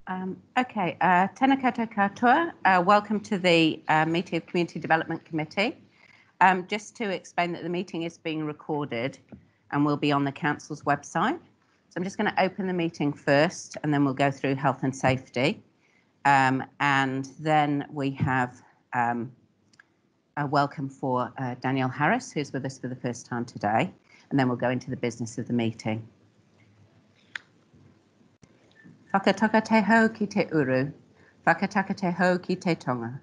Tēnā koutou katoa. Welcome to the meeting of Community Development Committee. Just to explain that the meeting is being recorded and will be on the Council's website. So I'm just going to open the meeting first and then we'll go through health and safety. And then we have a welcome for Danielle Harris, who's with us for the first time today. And then we'll go into the business of the meeting. Whakataka te hau ki te uru, whakataka te hau ki te tonga.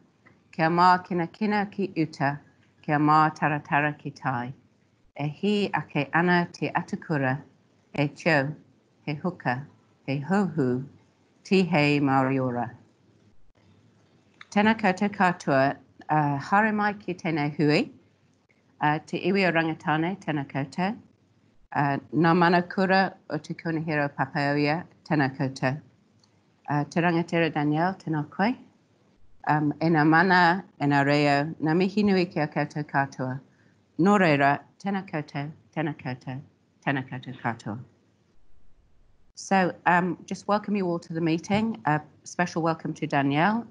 Kia mā kina kina ki uta, kia mā taratara ki tai. E hi ake ana te atakura, he tio, he huka, he hohu, ti hei maoriora. Tēnā koutou katoa, haere mai ki tēnei hui, te iwi o rangatane, tēnā koutou. Nā mana kura o te Konihiro Papaoia, tēnā koutou. Te rangatira Danielle, tēnā koe. E nā mana, e nā reo, nā mihi nui ki a koutou katoa. Nō reira, tēnā koutou, tēnā koutou, tēnā koutou katoa. So just welcome you all to the meeting. A special welcome to Danielle.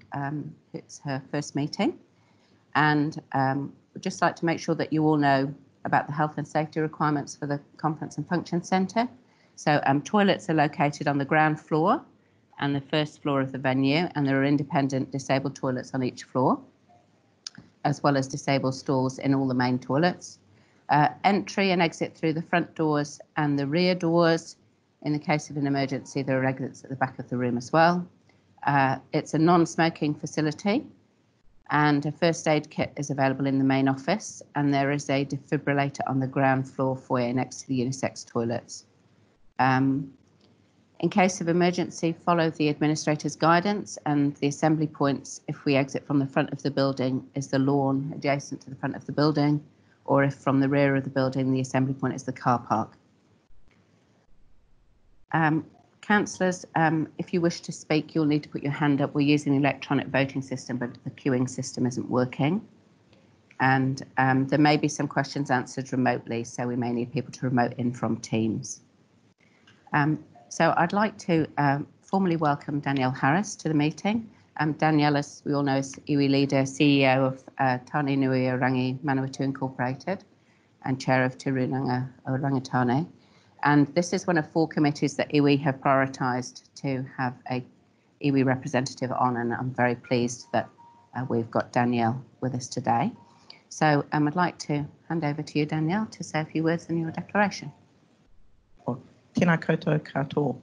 It's her first meeting. And we'd just like to make sure that you all know about the health and safety requirements for the Conference and Function Centre. So toilets are located on the ground floor and the first floor of the venue, and there are independent disabled toilets on each floor, as well as disabled stalls in all the main toilets. Entry and exit through the front doors and the rear doors. In the case of an emergency, there are exits at the back of the room as well. It's a non-smoking facility, and a first aid kit is available in the main office, and there is a defibrillator on the ground floor foyer next to the unisex toilets. In case of emergency, follow the administrator's guidance, and the assembly points, if we exit from the front of the building, is the lawn adjacent to the front of the building, or if from the rear of the building, the assembly point is the car park. Councillors, if you wish to speak, you'll need to put your hand up. We're using the electronic voting system, but the queuing system isn't working. And there may be some questions answered remotely, so we may need people to remote in from Teams. So I'd like to formally welcome Danielle Harris to the meeting. Danielle, as we all know, is iwi leader, CEO of Tāne Nui o Rangi Manawatu Incorporated and chair of Te Runanga o Rangatane. And this is one of 4 committees that iwi have prioritised to have a iwi representative on, and I'm very pleased that we've got Danielle with us today. So I'd like to hand over to you, Danielle, to say a few words in your declaration. Tēnā koutou katoa.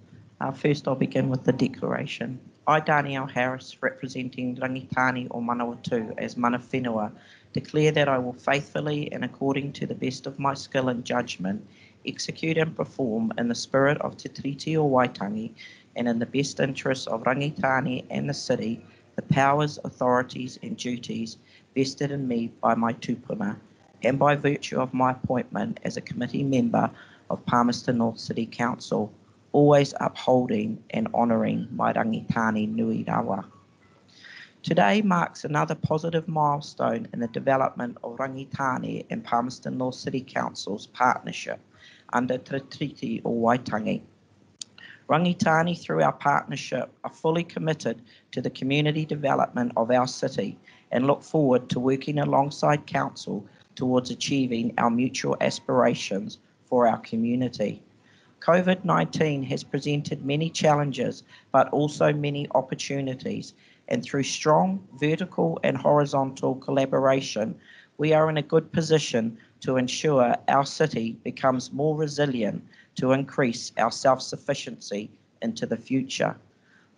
First, I'll begin with the declaration. I, Danielle Harris, representing Rangitane o Manawatu as mana whenua, declare that I will faithfully and according to the best of my skill and judgment execute and perform in the spirit of Te Tiriti o Waitangi and in the best interests of Rangitane and the city the powers, authorities and duties vested in me by my tupuna and by virtue of my appointment as a committee member of Palmerston North City Council, always upholding and honouring my Rangitane nui rawa. Today marks another positive milestone in the development of Rangitane and Palmerston North City Council's partnership under Te Tiriti o Waitangi. Rangitane, through our partnership, are fully committed to the community development of our city and look forward to working alongside Council towards achieving our mutual aspirations for our community. COVID-19 has presented many challenges, but also many opportunities, and through strong vertical and horizontal collaboration, we are in a good position to ensure our city becomes more resilient to increase our self-sufficiency into the future.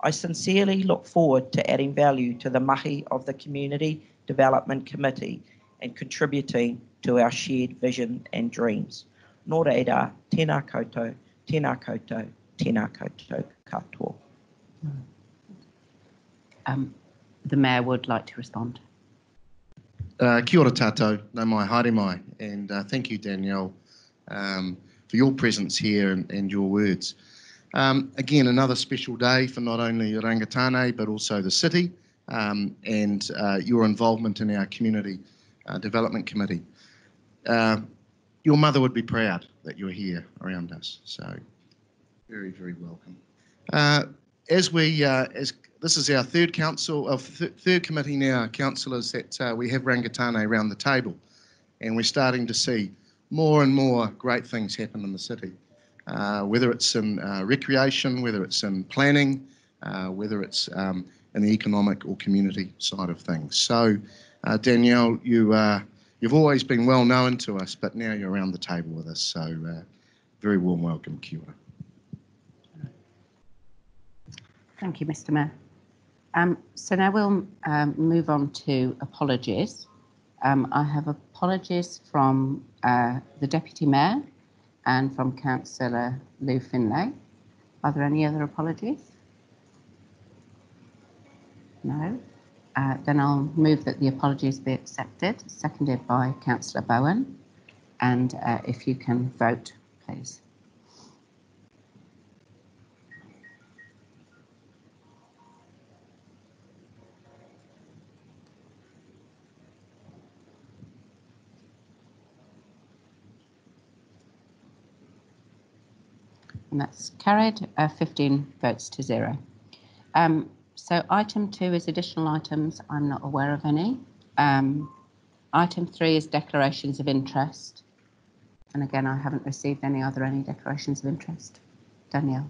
I sincerely look forward to adding value to the mahi of the Community Development Committee and contributing to our shared vision and dreams. Nō reira, tēnā koutou, tēnā koutou, tēnā koutou katoa. The Mayor would like to respond. Kia ora tātou, nau mai, haere mai, and thank you, Danielle, for your presence here and your words. Again, another special day for not only Rangatane, but also the city, and your involvement in our Community Development Committee. Your mother would be proud that you're here around us, so very, very welcome. as this is our third third committee now, councillors, that we have Rangitāne around the table, and we're starting to see more and more great things happen in the city, whether it's in recreation, whether it's in planning, whether it's in the economic or community side of things. So, Danielle, you've always been well known to us, but now you're around the table with us, so very warm welcome. Kia ora. Thank you, Mr. Mayor. So now we'll move on to apologies. I have apologies from the Deputy Mayor and from Councillor Lou Finlay. Are there any other apologies? No. Then I'll move that the apologies be accepted, seconded by Councillor Bowen. And if you can vote, please. And that's carried, 15 votes to 0. So item 2 is additional items. I'm not aware of any. Item 3 is declarations of interest. And again, I haven't received any. Are there any declarations of interest? Danielle.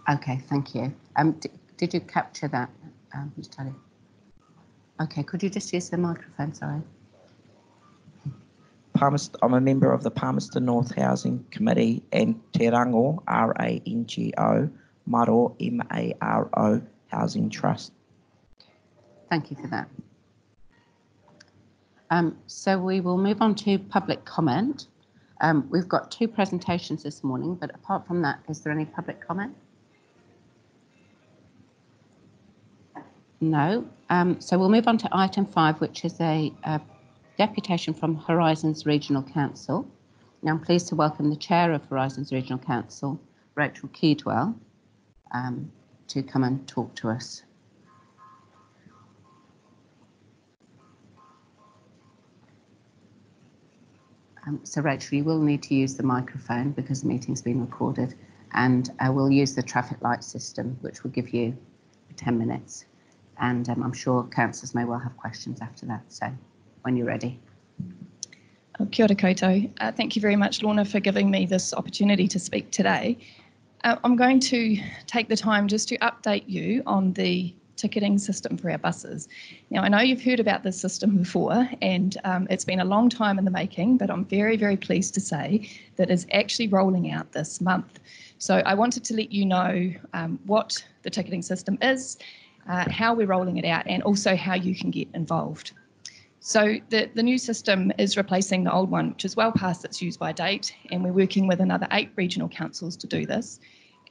Okay, thank you. Did you capture that, Ms. Tully? Okay, could you just use the microphone, sorry? I'm a member of the Palmerston North Housing Committee and Te Rango, R-A-N-G-O, Maro, M-A-R-O, Housing Trust. Thank you for that. So we will move on to public comment. We've got 2 presentations this morning, but apart from that, is there any public comment? No. So we'll move on to item 5, which is a deputation from Horizons Regional Council. Now I'm pleased to welcome the Chair of Horizons Regional Council, Rachel Keedwell, to come and talk to us. So Rachel, you will need to use the microphone because the meeting's been recorded, and we'll use the traffic light system, which will give you 10 minutes. And I'm sure councillors may well have questions after that. So when you're ready. Kia ora koutou. Thank you very much, Lorna, for giving me this opportunity to speak today. I'm going to take the time just to update you on the ticketing system for our buses. Now, I know you've heard about this system before, and it's been a long time in the making, but I'm very, very pleased to say that it's actually rolling out this month. So I wanted to let you know what the ticketing system is, how we're rolling it out, and also how you can get involved. So the new system is replacing the old one, which is well past its use-by date, and we're working with another 8 regional councils to do this.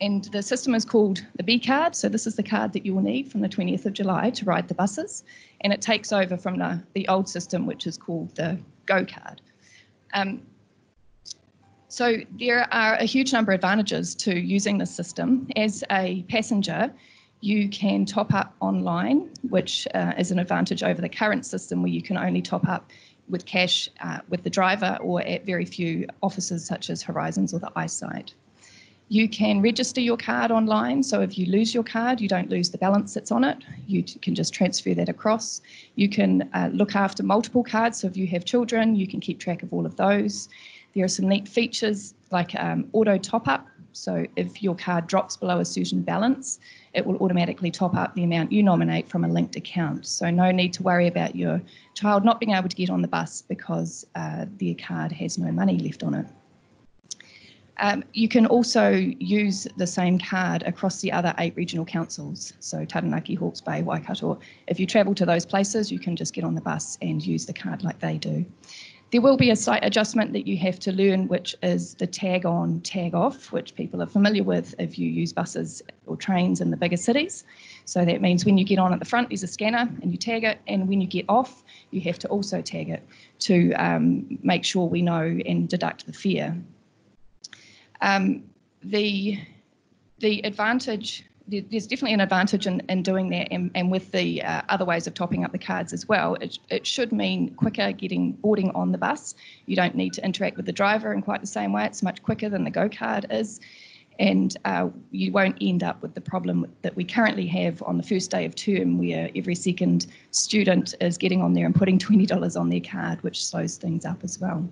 And the system is called the B card. So this is the card that you will need from the 20th of July to ride the buses. And it takes over from the old system, which is called the Go card. So there are a huge number of advantages to using this system. As a passenger, you can top up online, which is an advantage over the current system where you can only top up with cash with the driver or at very few offices such as Horizons or the iSight. You can register your card online, so if you lose your card, you don't lose the balance that's on it. You can just transfer that across. You can look after multiple cards, so if you have children, you can keep track of all of those. There are some neat features like auto top-up, so if your card drops below a certain balance, it will automatically top up the amount you nominate from a linked account. So no need to worry about your child not being able to get on the bus because their card has no money left on it. You can also use the same card across the other 8 regional councils, so Taranaki, Hawke's Bay, Waikato. If you travel to those places, you can just get on the bus and use the card like they do. There will be a slight adjustment that you have to learn, which is the tag on, tag off, which people are familiar with if you use buses or trains in the bigger cities. So that means when you get on at the front, there's a scanner and you tag it, and when you get off, you have to also tag it to make sure we know and deduct the fare. The advantage there's definitely an advantage in doing that, and with the other ways of topping up the cards as well. It should mean quicker boarding on the bus. You don't need to interact with the driver in quite the same way. It's much quicker than the Go card is. And you won't end up with the problem that we currently have on the first day of term, where every second student is getting on there and putting $20 on their card, which slows things up as well.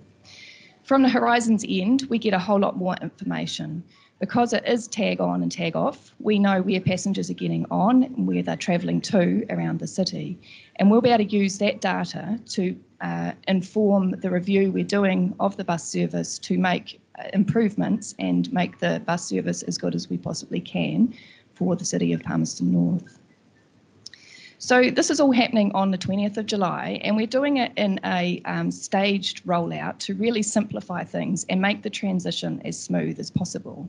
From the Horizons end, we get a whole lot more information. Because it is tag on and tag off, we know where passengers are getting on and where they're travelling to around the city. And we'll be able to use that data to inform the review we're doing of the bus service to make improvements and make the bus service as good as we possibly can for the city of Palmerston North. So this is all happening on the 20th of July, and we're doing it in a staged rollout to really simplify things and make the transition as smooth as possible.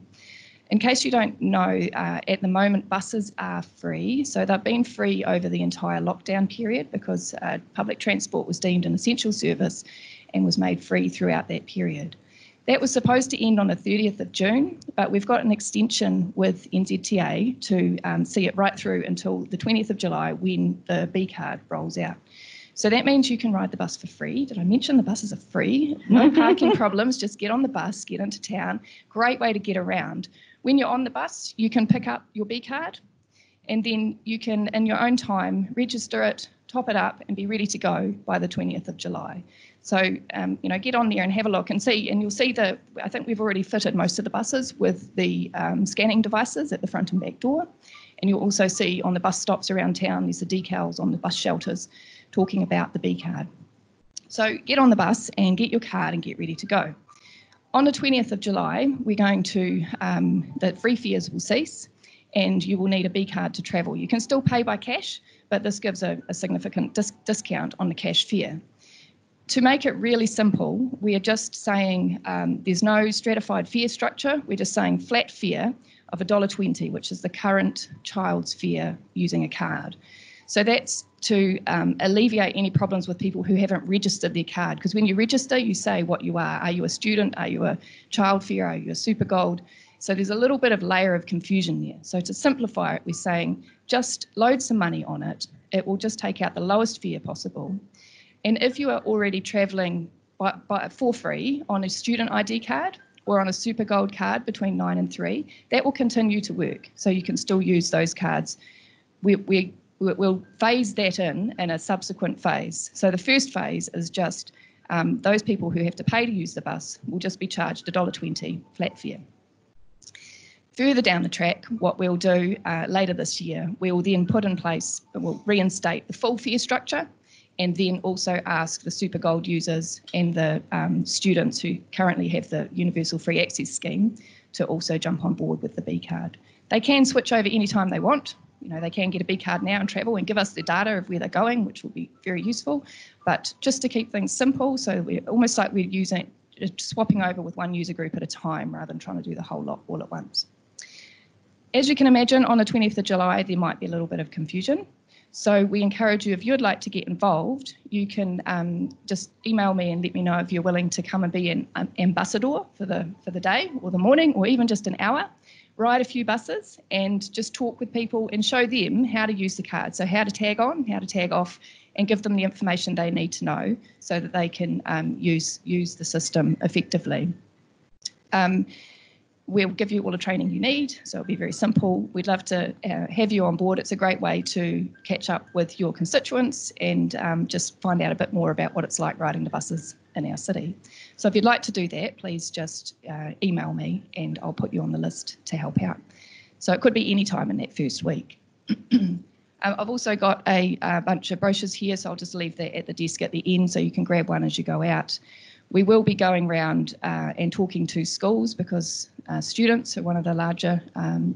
In case you don't know, at the moment buses are free. So they've been free over the entire lockdown period because public transport was deemed an essential service and was made free throughout that period. That was supposed to end on the 30th of June, but we've got an extension with NZTA to see it right through until the 20th of July when the B card rolls out. So that means you can ride the bus for free. Did I mention the buses are free? No parking problems, just get on the bus, get into town. Great way to get around. When you're on the bus, you can pick up your B card and then you can, in your own time, register it, top it up and be ready to go by the 20th of July. So, get on there and have a look and see, and you'll see I think we've already fitted most of the buses with the scanning devices at the front and back door. And you'll also see on the bus stops around town, there's the decals on the bus shelters talking about the B card. So get on the bus and get your card and get ready to go. On the 20th of July, we're going to, the free fares will cease and you will need a B card to travel. You can still pay by cash, but this gives a significant discount on the cash fare. To make it really simple, we are just saying there's no stratified fare structure. We're just saying flat fare of $1.20, which is the current child's fare using a card. So that's to alleviate any problems with people who haven't registered their card. Because when you register, you say what you are. Are you a student? Are you a child fare? Are you a super gold? So there's a little bit of layer of confusion there. So to simplify it, we're saying just load some money on it. It will just take out the lowest fare possible. And if you are already travelling for free on a student ID card or on a super gold card between 9 and 3, that will continue to work. So you can still use those cards. We'll phase that in a subsequent phase. So the first phase is just those people who have to pay to use the bus will just be charged $1.20 flat fare. Further down the track, what we'll do later this year, we'll then put in place, we'll reinstate the full fare structure and then also ask the super gold users and the students who currently have the universal free access scheme to also jump on board with the B card. They can switch over anytime they want. They can get a B card now and travel and give us the data of where they're going, which will be very useful. But just to keep things simple, so we're almost like we're swapping over with one user group at a time rather than trying to do the whole lot all at once. As you can imagine, on the 20th of July, there might be a little bit of confusion. So we encourage you, if you'd like to get involved, you can just email me and let me know if you're willing to come and be an ambassador for the day or the morning or even just an hour. Ride a few buses and just talk with people and show them how to use the card. So how to tag on, how to tag off, and give them the information they need to know so that they can use the system effectively. We'll give you all the training you need, so it'll be very simple. We'd love to have you on board. It's a great way to catch up with your constituents and just find out a bit more about what it's like riding the buses in our city. So if you'd like to do that, please just email me and I'll put you on the list to help out. So it could be any time in that first week. I've also got a bunch of brochures here, so I'll just leave that at the desk at the end so you can grab one as you go out. We will be going around and talking to schools because students are one of the larger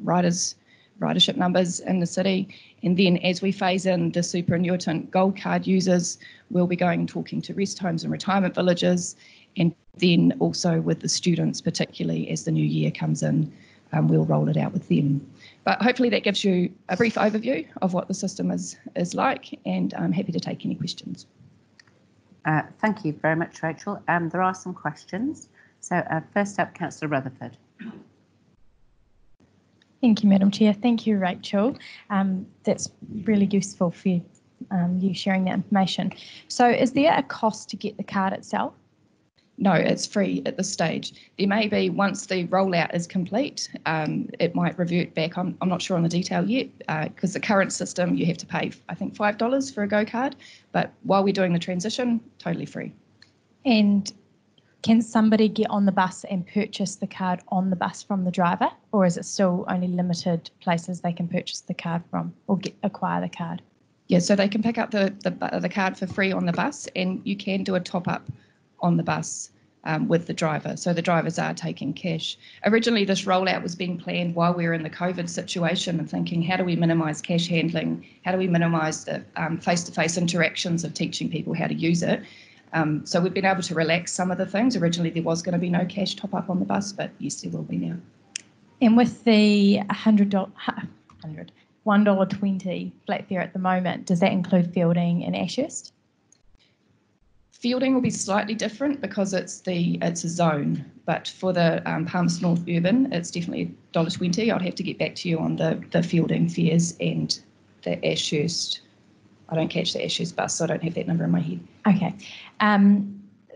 ridership numbers in the city. And then as we phase in the super annuitant gold card users, we'll be going and talking to rest homes and retirement villages. And then also with the students, particularly as the new year comes in, we'll roll it out with them. But hopefully that gives you a brief overview of what the system is like, and I'm happy to take any questions. Thank you very much, Rachel. There are some questions. So first up, Councillor Rutherford. Thank you, Madam Chair. Thank you, Rachel. That's really useful for you sharing that information. So is there a cost to get the card itself? No, it's free at this stage. There may be, once the rollout is complete, it might revert back. I'm not sure on the detail yet, because the current system, you have to pay, I think, $5 for a Go card. But while we're doing the transition, totally free. And can somebody get on the bus and purchase the card on the bus from the driver, or is it still only limited places they can purchase the card from or acquire the card? Yeah, so they can pick up the card for free on the bus, and you can do a top-up on the bus with the driver. So the drivers are taking cash. Originally, this rollout was being planned while we were in the COVID situation and thinking, how do we minimise cash handling? How do we minimise the face-to-face interactions of teaching people how to use it? So we've been able to relax some of the things. Originally, there was going to be no cash top-up on the bus, but yes, there will be now. And with the $1.20 flat fare at the moment, does that include Fielding and Ashurst? Fielding will be slightly different because it's a zone, but for the Palmerston North Urban, it's definitely $1.20. I'd have to get back to you on the Fielding fares and the Ashurst. I don't catch the Ashurst bus, so I don't have that number in my head. Okay.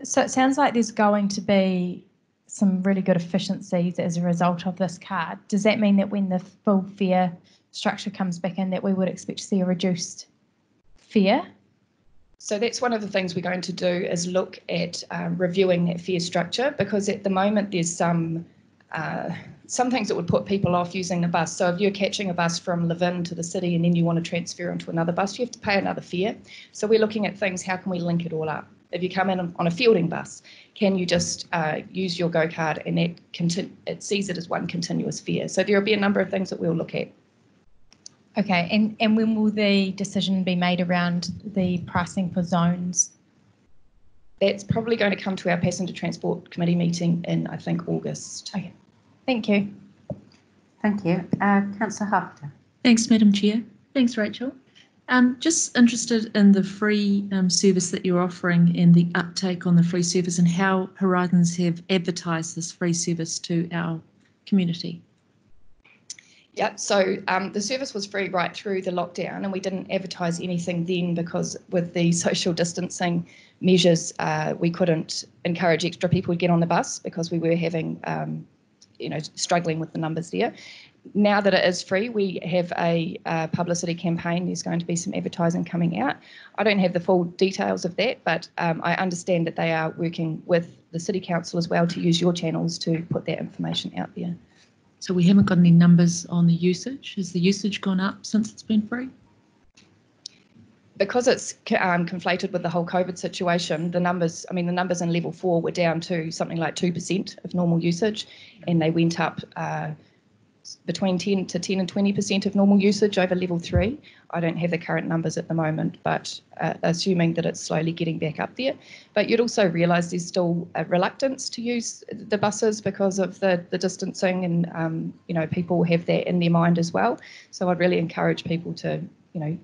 So it sounds like there's going to be some really good efficiencies as a result of this card. Does that mean that when the full fare structure comes back in that we would expect to see a reduced fare? So that's one of the things we're going to do is look at reviewing that fare structure, because at the moment there's some things that would put people off using the bus. So if you're catching a bus from Levin to the city and then you want to transfer onto another bus, you have to pay another fare. So we're looking at things, how can we link it all up? If you come in on a Fielding bus, can you just use your Go card and it sees it as one continuous fare? So there will be a number of things that we'll look at. Okay, and when will the decision be made around the pricing for zones? That's probably going to come to our Passenger Transport Committee meeting in, I think, August. Okay, thank you. Thank you. Councillor Hafter. Thanks, Madam Chair. Thanks, Rachel. Just interested in the free service that you're offering and the uptake on the free service and how Horizons have advertised this free service to our community. Yeah, so the service was free right through the lockdown, and we didn't advertise anything then because with the social distancing measures, we couldn't encourage extra people to get on the bus because we were having, struggling with the numbers there. Now that it is free, we have a publicity campaign. There's going to be some advertising coming out. I don't have the full details of that, but I understand that they are working with the City Council as well to use your channels to put that information out there. So we haven't got any numbers on the usage. Has the usage gone up since it's been free? Because it's conflated with the whole COVID situation, the numbers in level 4 were down to something like 2% of normal usage, and they went up between 10 and 20% of normal usage over level 3. I don't have the current numbers at the moment, but assuming that it's slowly getting back up there. But you'd also realise there's still a reluctance to use the buses because of the distancing, and people have that in their mind as well. So I'd really encourage people to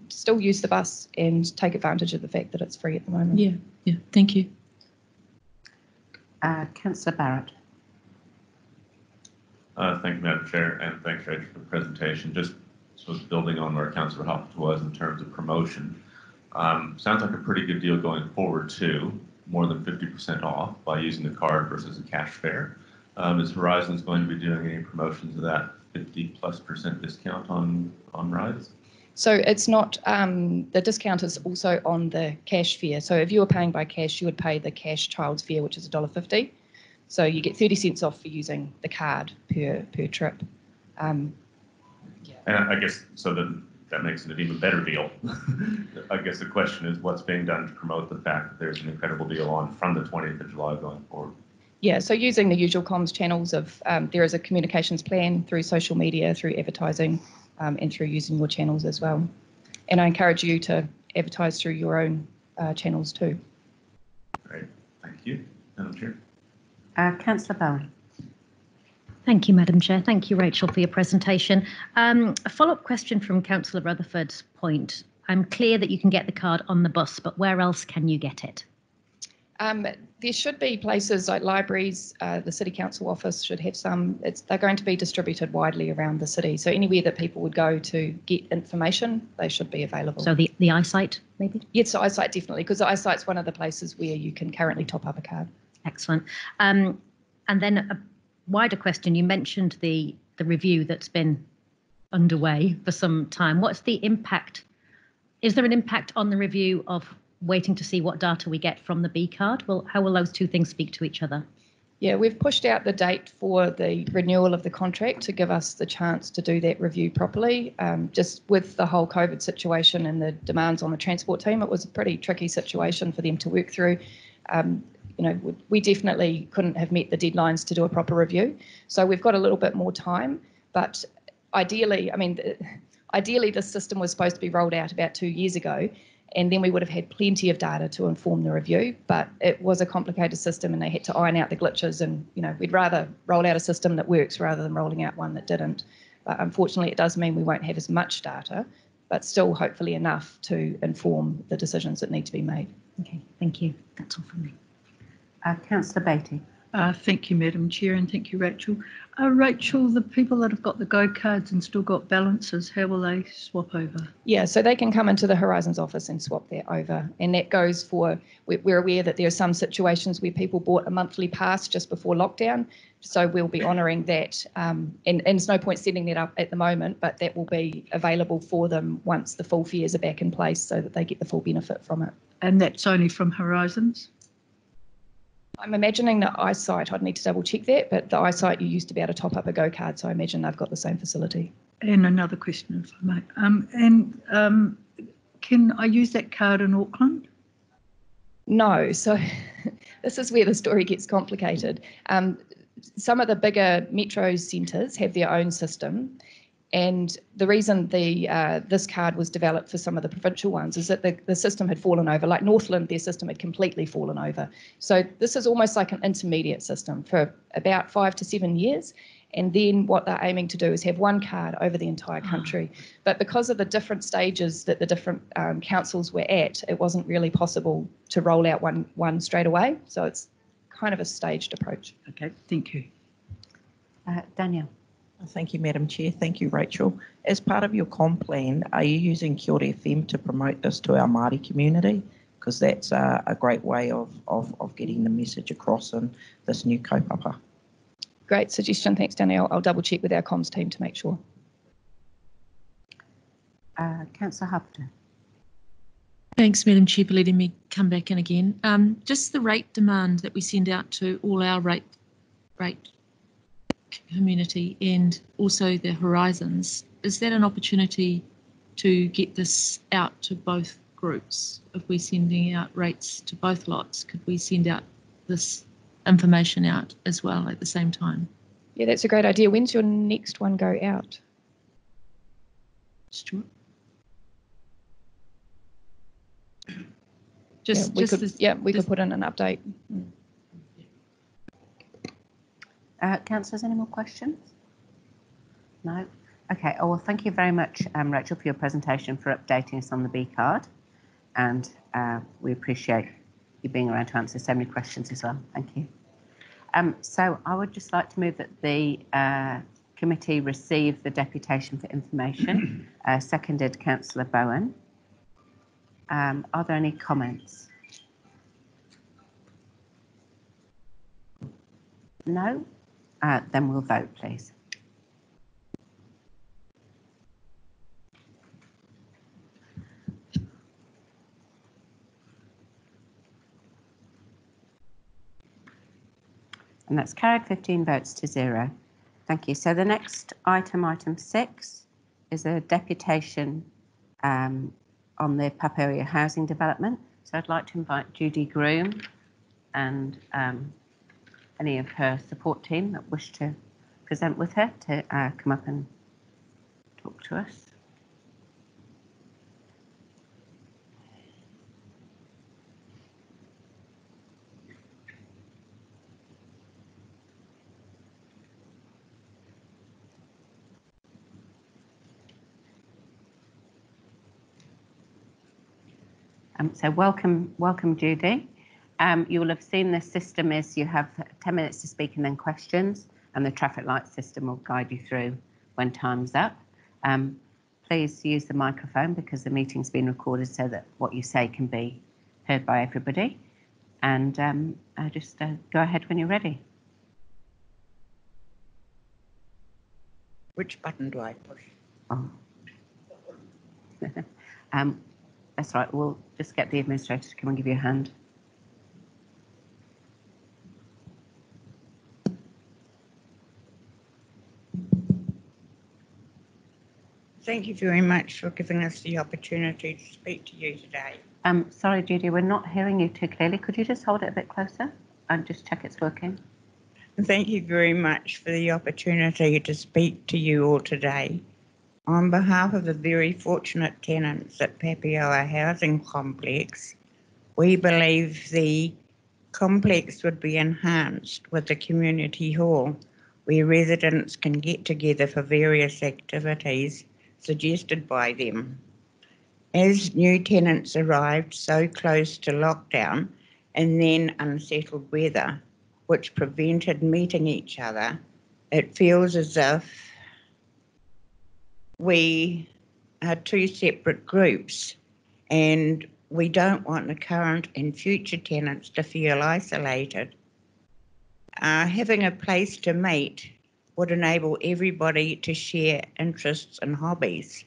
still use the bus and take advantage of the fact that it's free at the moment. Yeah, thank you. Councillor Barrett. Thank you, Madam Chair, and thanks, Rachel, for the presentation. Just sort of building on where Councillor Hoffman was in terms of promotion. Sounds like a pretty good deal going forward too, more than 50% off by using the card versus a cash fare. Is Horizons going to be doing any promotions of that 50+% discount on rides? So it's not, the discount is also on the cash fare. So if you were paying by cash, you would pay the cash child's fare, which is $1.50. So you get 30 cents off for using the card per trip. And I guess so that makes it an even better deal. I guess the question is what's being done to promote the fact that there's an incredible deal on from the 20th of July going forward? Yeah, so using the usual comms channels of there is a communications plan through social media, through advertising, and through using your channels as well. And I encourage you to advertise through your own channels too. Great, thank you, Madam Chair. Councillor Bowen. Thank you, Madam Chair. Thank you, Rachel, for your presentation. A follow-up question from Councillor Rutherford's point. I'm clear that you can get the card on the bus, but where else can you get it? There should be places like libraries, the City Council office should have some. They're going to be distributed widely around the city. So anywhere that people would go to get information, they should be available. So the eyesight, maybe? Yes, so eyesight definitely, because the eyesight's one of the places where you can currently top up a card. Excellent. And then a wider question. You mentioned the review that's been underway for some time. What's the impact? Is there an impact on the review of waiting to see what data we get from the B card? Well, how will those two things speak to each other? Yeah, we've pushed out the date for the renewal of the contract to give us the chance to do that review properly. Just with the whole COVID situation and the demands on the transport team, it was a pretty tricky situation for them to work through. We definitely couldn't have met the deadlines to do a proper review. So we've got a little bit more time, but ideally this system was supposed to be rolled out about 2 years ago, and then we would have had plenty of data to inform the review, but it was a complicated system and they had to iron out the glitches, and we'd rather roll out a system that works rather than rolling out one that didn't. But unfortunately, it does mean we won't have as much data, but still hopefully enough to inform the decisions that need to be made. Okay, thank you. That's all from me. Councillor Beattie. Thank you, Madam Chair, and thank you, Rachel. Rachel, the people that have got the Go cards and still got balances, how will they swap over? Yeah, so they can come into the Horizons office and swap that over. And that goes for, we're aware that there are some situations where people bought a monthly pass just before lockdown. So we'll be honouring that. And there's no point setting that up at the moment, but that will be available for them once the full fares are back in place so that they get the full benefit from it. And that's only from Horizons? I'm imagining the eyesight, I'd need to double check that, but the eyesight you used to be able to top up a Go card, so I imagine they've got the same facility. And another question, if I may. Can I use that card in Auckland? No, so this is where the story gets complicated. Some of the bigger metro centres have their own system, and the reason this card was developed for some of the provincial ones is that the system had fallen over. Like Northland, their system had completely fallen over. So this is almost like an intermediate system for about 5 to 7 years. And then what they're aiming to do is have one card over the entire country. But because of the different stages that the different councils were at, it wasn't really possible to roll out one straight away. So it's kind of a staged approach. Okay, thank you. Danielle. Thank you, Madam Chair. Thank you, Rachel. As part of your comm plan, are you using Kia ora FM to promote this to our Māori community? Because that's a great way of getting the message across in this new kaupapa. Great suggestion. Thanks, Danielle. I'll double check with our comms team to make sure. Councillor Hupton. Thanks, Madam Chair, for letting me come back in again. Just the rate demand that we send out to all our rate community and also the Horizons, is that an opportunity to get this out to both groups? If we're sending out rates to both lots, could we send out this information out as well at the same time? Yeah, that's a great idea. When's your next one go out? Stuart? We could put in an update. Councillors, any more questions? No? Okay. Oh, well, thank you very much, Rachel, for your presentation, for updating us on the B card. And we appreciate you being around to answer so many questions as well. Thank you. So I would just like to move that the committee receive the deputation for information, seconded Councillor Bowen. Are there any comments? No? Then we'll vote, please. And that's carried 15 votes to 0. Thank you. So the next item, item 6, is a deputation on the Papaoia housing development. So I'd like to invite Judy Groom and any of her support team that wish to present with her to come up and talk to us. So welcome Judy. You will have seen the system is you have 10 minutes to speak and then questions, and the traffic light system will guide you through when time's up. Please use the microphone because the meeting's been recorded so that what you say can be heard by everybody. And just go ahead when you're ready. Which button do I push? Oh. That's right. We'll just get the administrator to come and give you a hand. Thank you very much for giving us the opportunity to speak to you today. Sorry, Judy, we're not hearing you too clearly. Could you just hold it a bit closer and just check it's working? Thank you very much for the opportunity to speak to you all today. On behalf of the very fortunate tenants at Papaioa Housing Complex, we believe the complex would be enhanced with a community hall where residents can get together for various activities suggested by them. As new tenants arrived so close to lockdown and then unsettled weather, which prevented meeting each other, it feels as if we are two separate groups, and we don't want the current and future tenants to feel isolated. Having a place to meet would enable everybody to share interests and hobbies.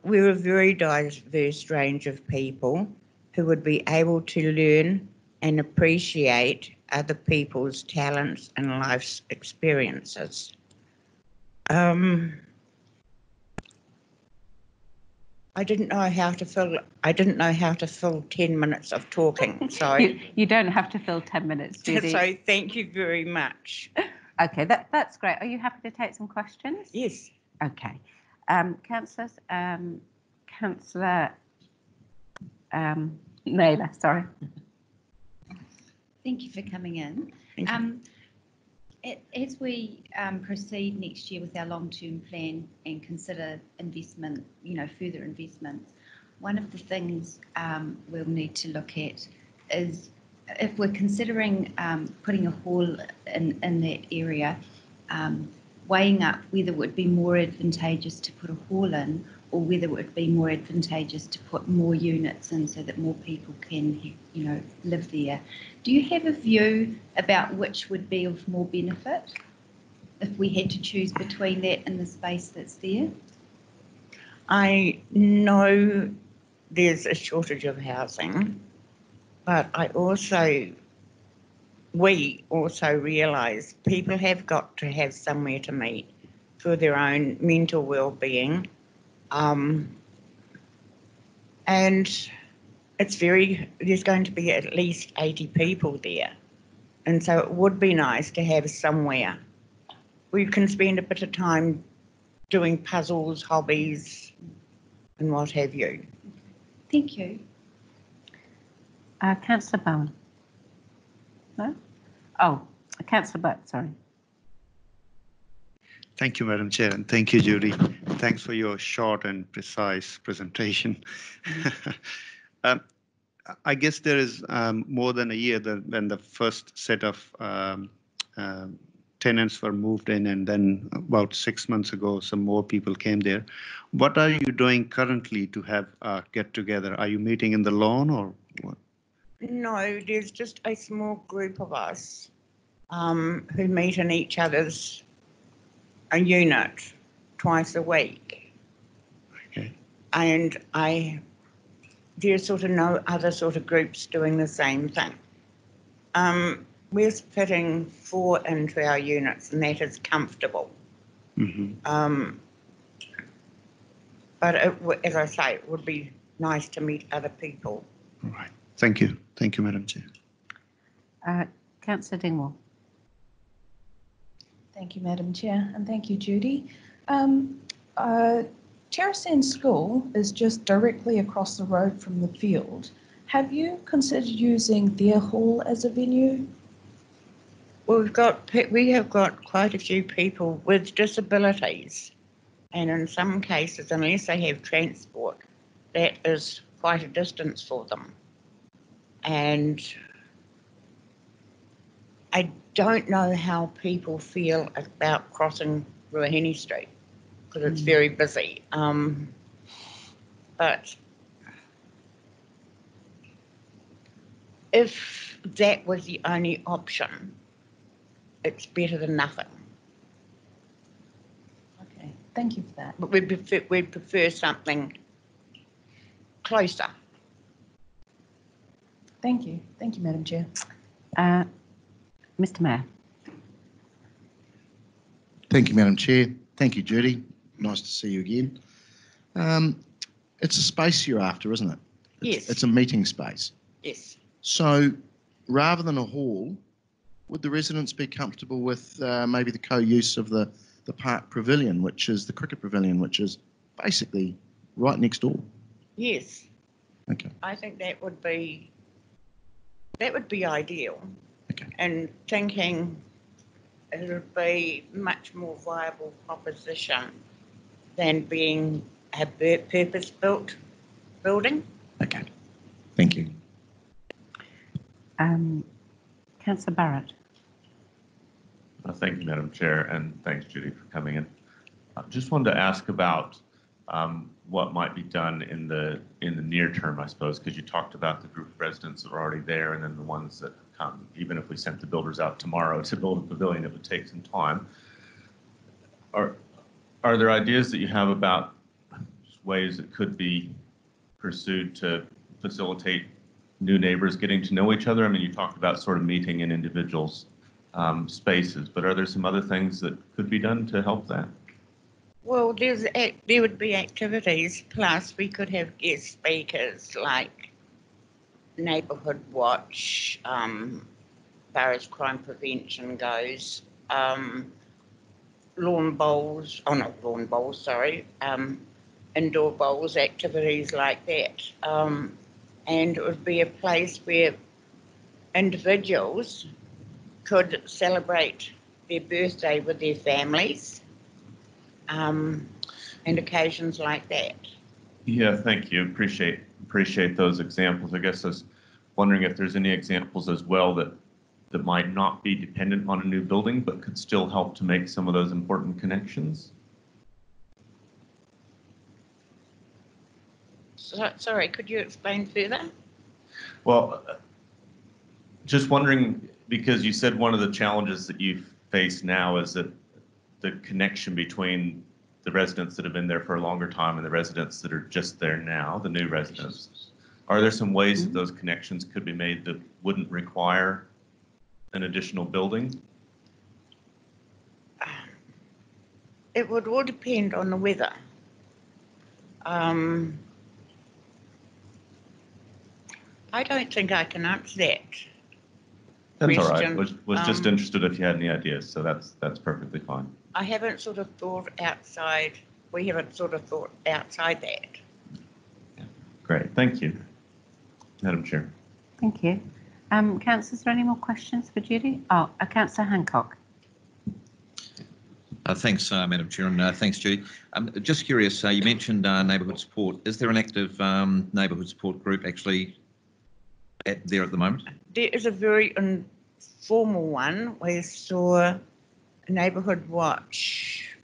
We're a very diverse range of people who would be able to learn and appreciate other people's talents and life's experiences. I didn't know how to fill 10 minutes of talking. So you don't have to fill 10 minutes, Judy. So thank you very much. Okay, that's great. Are you happy to take some questions? Yes. Okay. Councillors, Councillor Naylor, sorry. Thank you for coming in. As we proceed next year with our long-term plan and consider investment, further investments, one of the things we'll need to look at is if we're considering putting a hall in that area, weighing up whether it would be more advantageous to put a hall in or whether it would be more advantageous to put more units in so that more people can, live there. Do you have a view about which would be of more benefit if we had to choose between that and the space that's there? I know there's a shortage of housing, but we also realise people have got to have somewhere to meet for their own mental well-being. And there's going to be at least 80 people there. And so it would be nice to have somewhere we can spend a bit of time doing puzzles, hobbies, and what have you. Thank you. Councillor Bowen. No? Oh, Councillor Butt, sorry. Thank you, Madam Chair, and thank you, Judy. Thanks for your short and precise presentation. I guess there is more than a year when the first set of tenants were moved in, and then about 6 months ago, some more people came there. What are you doing currently to have a get-together? Are you meeting in the lawn or what? No, there's just a small group of us who meet in each other's unit twice a week. Okay. And there's sort of no other sort of groups doing the same thing. We're fitting 4 into our units, and that is comfortable. Mm-hmm. But as I say, it would be nice to meet other people. All right. Thank you. Thank you, Madam Chair. Councillor Dingwall. Thank you, Madam Chair, and thank you, Judy. Terracine School is just directly across the road from the field. Have you considered using their hall as a venue? Well, we have got quite a few people with disabilities, and in some cases, unless they have transport, that is quite a distance for them. And I don't know how people feel about crossing Ruahine Street because it's very busy. But if that was the only option, it's better than nothing. Okay, thank you for that. But we'd prefer something closer. Thank you, Madam Chair. Mr. Mayor. Thank you, Madam Chair. Thank you, Judy. Nice to see you again. It's a space you're after, isn't it? Yes. It's a meeting space. Yes. So rather than a hall, would the residents be comfortable with maybe the co-use of the park pavilion, which is the cricket pavilion, which is basically right next door? Yes. Okay. I think that would be ideal. Okay. And thinking it would be much more viable proposition than being a purpose-built building. Okay. Thank you. Councillor Barrett. Thank you, Madam Chair, and thanks, Judy, for coming in. I just wanted to ask about what might be done in the near term, I suppose, because you talked about the group of residents that are already there and then the ones that come. Even if we sent the builders out tomorrow to build a pavilion, it would take some time. Are there ideas that you have about ways that could be pursued to facilitate new neighbors getting to know each other? I mean, you talked about sort of meeting in individuals' spaces, but are there some other things that could be done to help that? Well, there would be activities, plus we could have guest speakers like Neighbourhood Watch, far as crime prevention goes, indoor bowls, activities like that. And it would be a place where individuals could celebrate their birthday with their families, and occasions like that. Yeah, thank you. Appreciate those examples. I guess I was wondering if there's any examples as well that might not be dependent on a new building, but could still help to make some of those important connections. Sorry, could you explain further? Well, just wondering, because you said one of the challenges that you face now is that the connection between the residents that have been there for a longer time and the residents that are just there now, the new residents. Are there some ways that those connections could be made that wouldn't require an additional building? It would all depend on the weather. I don't think I can answer that. That's all question. right. Was just interested if you had any ideas, so that's perfectly fine. I haven't sort of thought outside. We haven't sort of thought outside that. Yeah. Great, thank you, Madam Chair. Thank you. Councillors, is there any more questions for Judy? Oh, Councillor Hancock. Thanks, Madam Chair, and thanks, Judy. Just curious, you mentioned neighbourhood support. Is there an active neighbourhood support group actually there at the moment? There is a very informal one. We saw Neighbourhood Watch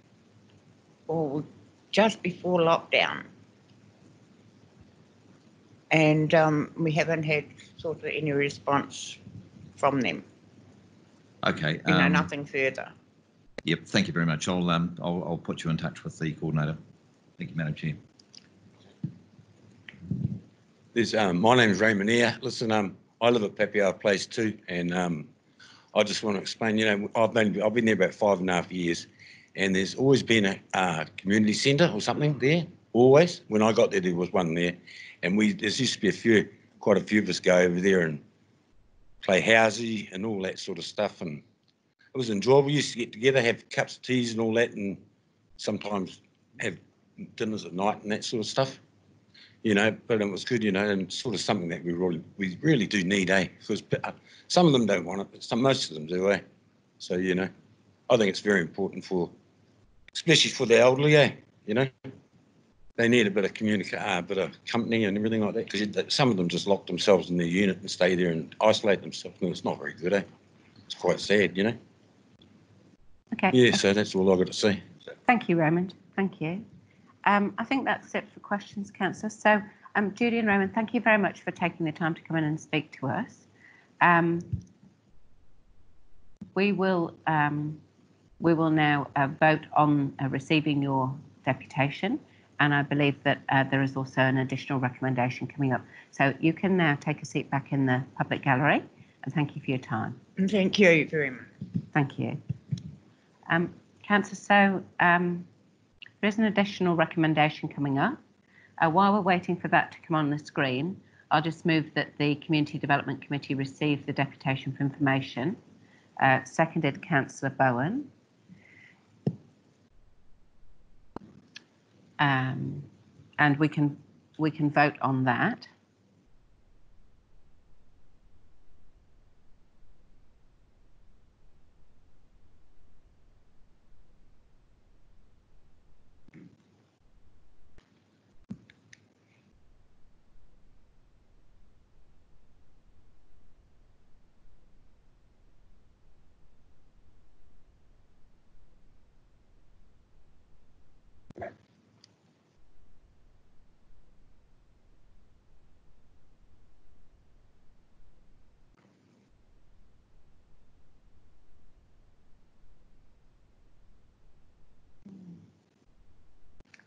just before lockdown. And we haven't had sort of any response from them. Okay. Nothing further. Yep, thank you very much. I'll put you in touch with the coordinator. Thank you, Madam Chair. My name is Raymond Eyre. Listen, I live at Papiawa Place too, and I just want to explain. I've been there about 5.5 years, and there's always been a community centre or something there. Always, when I got there was one there, and there used to be quite a few of us go over there and play housey and all that sort of stuff, and it was enjoyable. We used to get together, have cups of teas and all that, and sometimes have dinners at night and that sort of stuff. But it was good, and sort of something that we really do need, because some of them don't want it, but most of them do, So, I think it's very important especially for the elderly, they need a bit of bit of company and everything like that, because some of them just lock themselves in their unit and stay there and isolate themselves. And it's not very good, eh? It's quite sad, you know. Okay. Yeah, so that's all I've got to say. Thank you, Raymond. Thank you. I think that's it for questions, Councillor. So, Judy and Raymond, thank you very much for taking the time to come in and speak to us. We will now vote on receiving your deputation, and I believe that there is also an additional recommendation coming up. So you can now take a seat back in the public gallery, and thank you for your time. Thank you very much. Thank you. Councillor, so there is an additional recommendation coming up. While we're waiting for that to come on the screen, I'll just move that the Community Development Committee receive the deputation for information. Seconded, Councillor Bowen. And we can vote on that.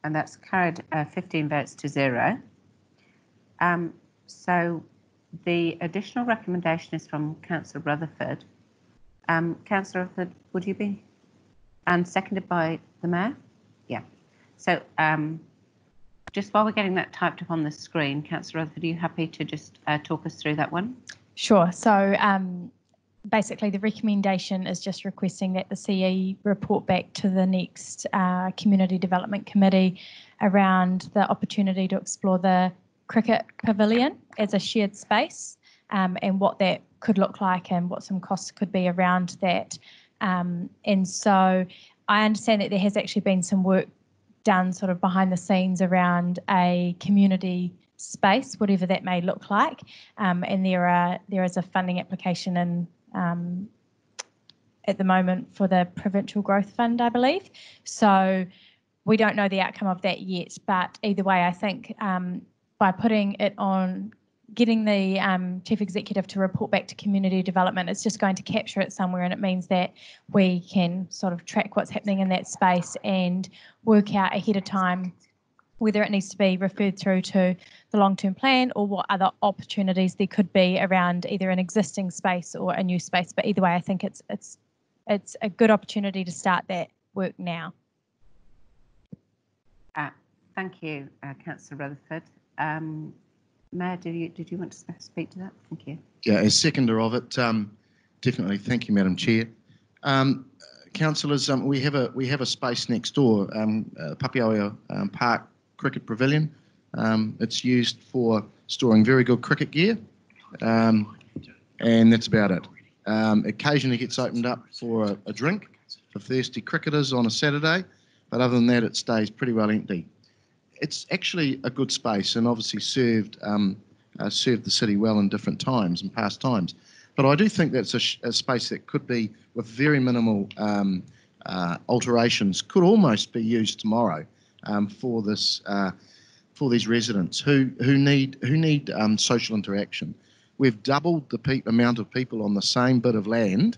And that's carried 15 votes to 0. So the additional recommendation is from Councillor Rutherford. Councillor Rutherford, would you be? And seconded by the Mayor? Yeah. So just while we're getting that typed up on the screen, Councillor Rutherford, are you happy to just talk us through that one? Sure. So basically the recommendation is just requesting that the CE report back to the next Community Development Committee around the opportunity to explore the cricket pavilion as a shared space and what that could look like and what some costs could be around that. And so I understand that there has actually been some work done sort of behind the scenes around a community space, whatever that may look like. And there is a funding application in at the moment for the Provincial Growth Fund, I believe. So we don't know the outcome of that yet, but either way, I think by putting it on, getting the Chief Executive to report back to community development, it's just going to capture it somewhere, and it means that we can sort of track what's happening in that space and work out ahead of time whether it needs to be referred through to the long-term plan or what other opportunities there could be around either an existing space or a new space. But either way, I think it's a good opportunity to start that work now. Thank you, Councillor Rutherford. Mayor, did you want to speak to that? Thank you. Yeah, as seconder of it, definitely. Thank you, Madam Chair. Councillors, we have a space next door, Papiaoa Park Cricket Pavilion. It's used for storing very good cricket gear, and that's about it. Occasionally gets opened up for a drink for thirsty cricketers on a Saturday, but other than that, it stays pretty well empty. It's actually a good space and obviously served the city well in different times and past times. But I do think that's a space that could be, with very minimal alterations, could almost be used tomorrow for these residents who need social interaction. We've doubled the amount of people on the same bit of land,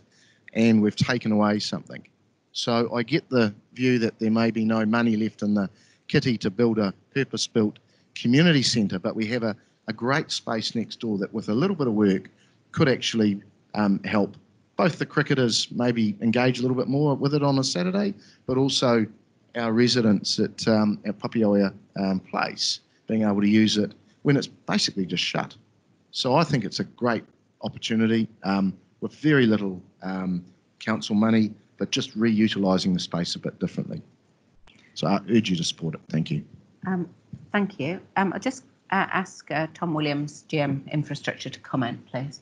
and we've taken away something. So I get the view that there may be no money left in the kitty to build a purpose-built community centre, but we have a great space next door that, with a little bit of work, could actually help both the cricketers maybe engage a little bit more with it on a Saturday, but also our residents at Papiaoa Place being able to use it when it's basically just shut. So I think it's a great opportunity with very little council money, but just reutilising the space a bit differently. So I urge you to support it. Thank you. Thank you. I'll just ask Tom Williams, GM Infrastructure, to comment, please.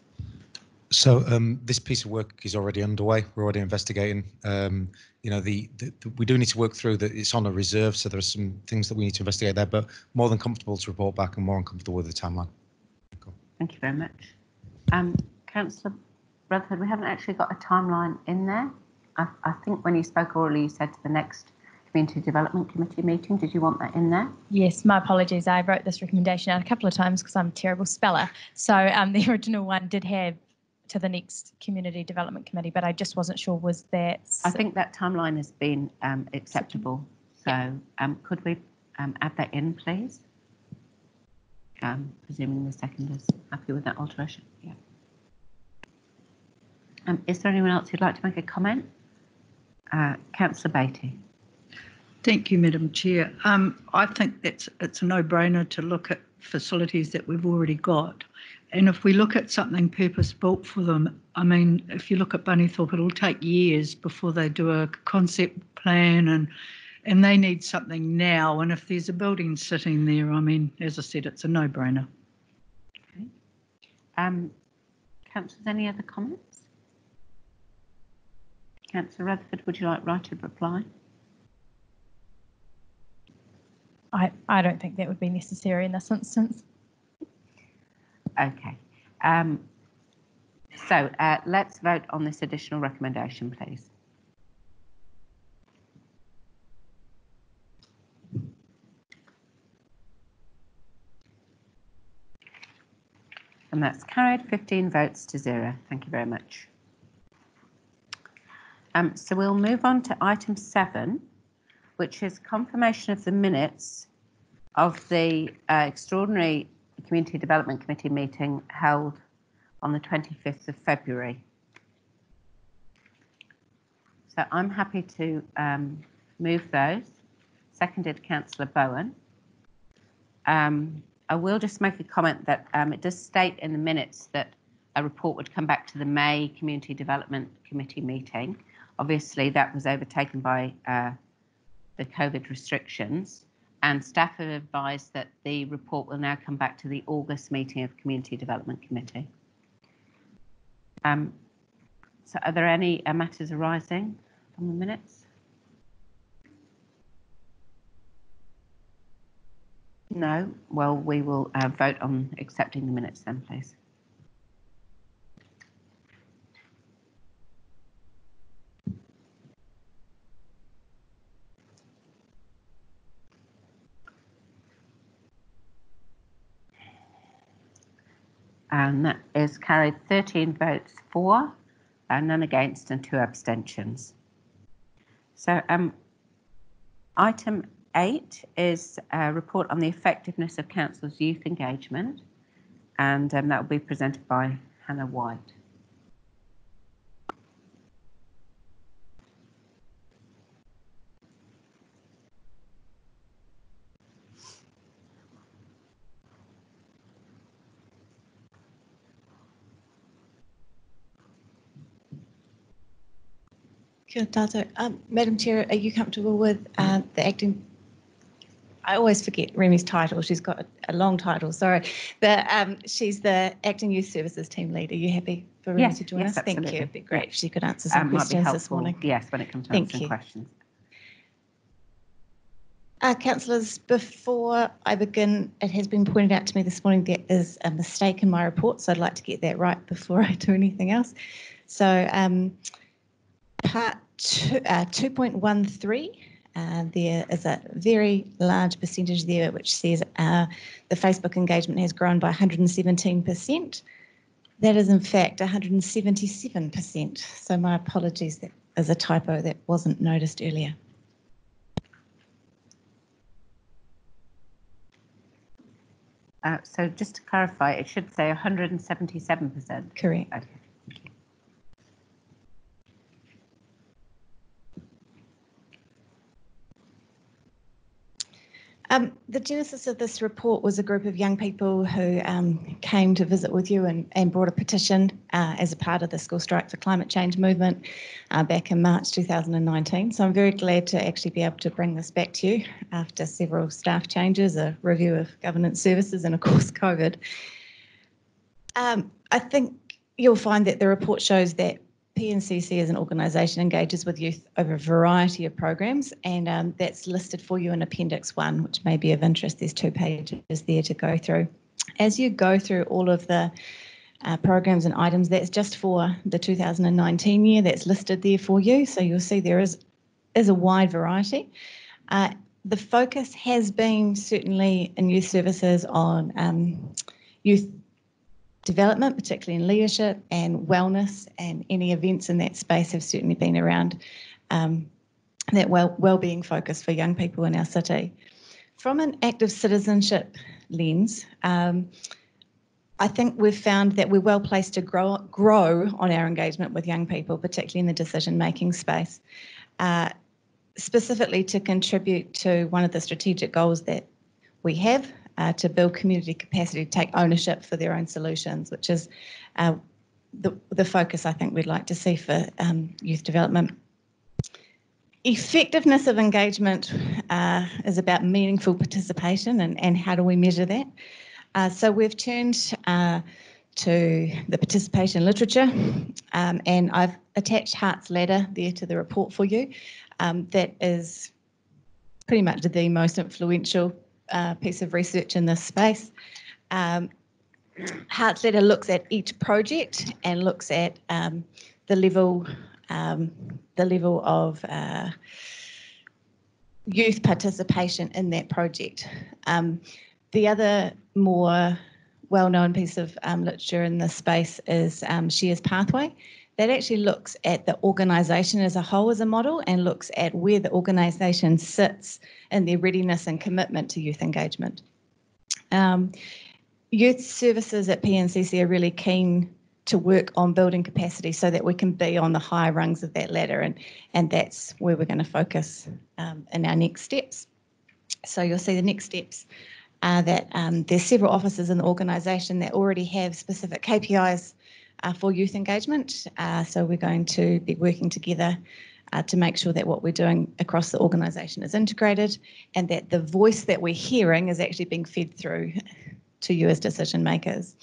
So this piece of work is already underway. We're already investigating. You know, we do need to work through that. It's on a reserve, so there are some things that we need to investigate there. But more than comfortable to report back, and more uncomfortable with the timeline. Cool. Thank you very much. Councillor Rutherford, we haven't actually got a timeline in there. I think when you spoke orally, you said to the next Community Development Committee meeting. Did you want that in there? Yes, my apologies. I wrote this recommendation out a couple of times because I'm a terrible speller. So the original one did have to the next Community Development Committee, but I just wasn't sure was that... I think that timeline has been acceptable. So could we add that in, please? Presuming the second is happy with that alteration. Yeah. Is there anyone else who'd like to make a comment? Councillor Beattie. Thank you, Madam Chair. I think it's a no-brainer to look at facilities that we've already got. And if we look at something purpose-built for them, I mean, if you look at Bunnythorpe, it'll take years before they do a concept plan and they need something now. And if there's a building sitting there, I mean, as I said, it's a no-brainer. Okay. Councillors, any other comments? Councillor Rutherford, would you like right of reply? I don't think that would be necessary in this instance. Okay. So let's vote on this additional recommendation, please. And that's carried 15 votes to 0. Thank you very much. So we'll move on to item 7, which is confirmation of the minutes of the extraordinary Community Development Committee meeting held on the 25th of February. So I'm happy to move those. Seconded Councillor Bowen. I will just make a comment that it does state in the minutes that a report would come back to the May Community Development Committee meeting. Obviously, that was overtaken by the COVID restrictions, and staff have advised that the report will now come back to the August meeting of Community Development Committee. So are there any matters arising from the minutes? No? Well, we will vote on accepting the minutes then, please. And that is carried 13 votes for, none against and 2 abstentions. So item 8 is a report on the effectiveness of Council's youth engagement, and that will be presented by Hannah White. Kia tātou. Madam Chair, are you comfortable with the acting? I always forget Remy's title. She's got a long title, sorry. She's the Acting Youth Services Team Lead. Are you happy for Remy to join us? Absolutely. Thank you. It'd be great if she could answer some questions this morning. Yes, when it comes to answering questions. Councillors, before I begin, it has been pointed out to me this morning there is a mistake in my report, so I'd like to get that right before I do anything else. So part 2.13, there is a very large percentage there which says the Facebook engagement has grown by 117%. That is in fact 177%. So my apologies, that is a typo that wasn't noticed earlier. So just to clarify, it should say 177%. Correct. Okay. The genesis of this report was a group of young people who came to visit with you and brought a petition as a part of the School Strike for Climate Change movement back in March 2019. So I'm very glad to actually be able to bring this back to you after several staff changes, a review of governance services and of course COVID. I think you'll find that the report shows that PNCC as an organisation engages with youth over a variety of programs, and that's listed for you in Appendix 1, which may be of interest. There's 2 pages there to go through. As you go through all of the programs and items, that's just for the 2019 year, that's listed there for you. So you'll see there is a wide variety. The focus has been certainly in youth services on youth development, particularly in leadership and wellness, and any events in that space have certainly been around that wellbeing focus for young people in our city. From an active citizenship lens, I think we've found that we're well placed to grow on our engagement with young people, particularly in the decision-making space, specifically to contribute to one of the strategic goals that we have, to build community capacity to take ownership for their own solutions, which is the focus I think we'd like to see for youth development. Effectiveness of engagement is about meaningful participation, and how do we measure that? So we've turned to the participation literature, and I've attached Hart's ladder there to the report for you. That is pretty much the most influential piece of research in this space. Hart's ladder looks at each project and looks at the level of youth participation in that project. The other more well-known piece of literature in this space is Share's Pathway. That actually looks at the organisation as a whole as a model, and looks at where the organisation sits in their readiness and commitment to youth engagement. Youth services at PNCC are really keen to work on building capacity so that we can be on the high rungs of that ladder, and that's where we're going to focus in our next steps. So you'll see the next steps are that there's several offices in the organisation that already have specific KPIs for youth engagement. So we're going to be working together to make sure that what we're doing across the organisation is integrated, and that the voice that we're hearing is actually being fed through to you as decision makers.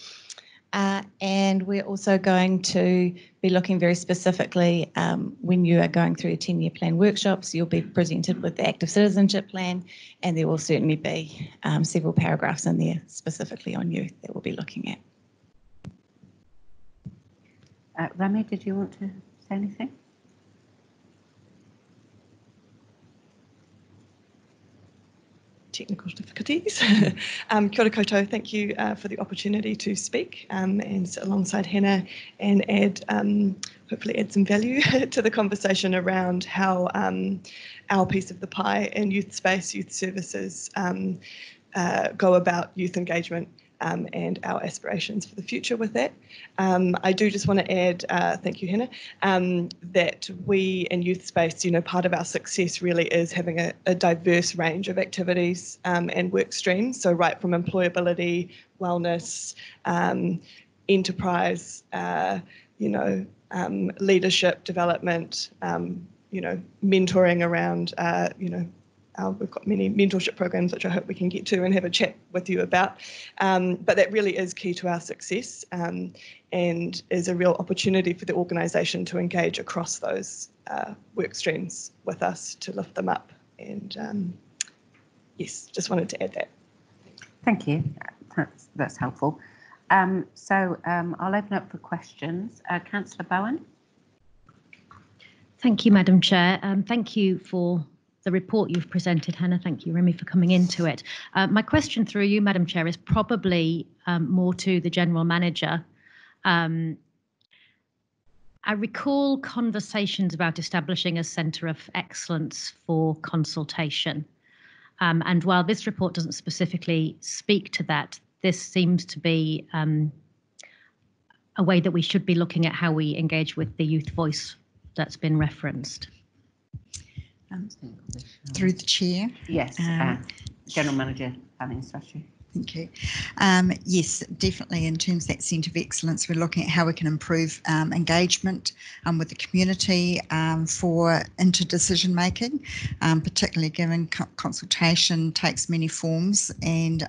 And we're also going to be looking very specifically when you are going through 10-year plan workshops, you'll be presented with the active citizenship plan, and there will certainly be several paragraphs in there specifically on youth that we'll be looking at. Rami, did you want to say anything? Technical difficulties. Kia ora koutou, thank you for the opportunity to speak and sit alongside Hannah and hopefully add some value to the conversation around how our piece of the pie in youth space, youth services go about youth engagement and our aspirations for the future with that. I do just want to add, thank you, Hannah, that we in youth space, part of our success really is having a diverse range of activities and work streams. So right from employability, wellness, enterprise, leadership development, mentoring around, we've got many mentorship programs which I hope we can get to and have a chat with you about. But that really is key to our success and is a real opportunity for the organisation to engage across those work streams with us to lift them up. And yes, just wanted to add that. Thank you. That's helpful. So I'll open up for questions. Councillor Bowen. Thank you, Madam Chair. Thank you for the report you've presented, Hannah. Thank you, Remy, for coming into it. My question through you, Madam Chair, is probably more to the General Manager. I recall conversations about establishing a centre of excellence for consultation. And while this report doesn't specifically speak to that, this seems to be a way that we should be looking at how we engage with the youth voice that's been referenced. Through the chair. Yes, General Manager, Planning Strategy. Thank you. Yes, definitely in terms of that centre of excellence, we're looking at how we can improve engagement with the community for into-decision making, particularly given consultation takes many forms and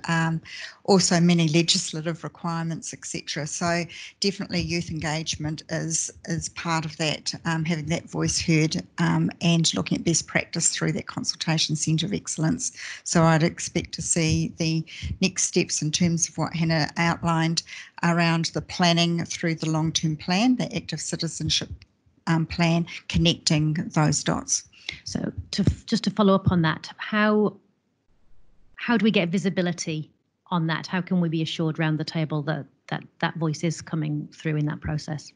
also many legislative requirements, etc. So definitely youth engagement is part of that, having that voice heard and looking at best practice through that consultation centre of excellence. So I'd expect to see the next steps in terms of what Hannah outlined around the planning through the long-term plan, the active citizenship plan, connecting those dots. So just to follow up on that, how do we get visibility on that? How can we be assured around the table that that voice is coming through in that process?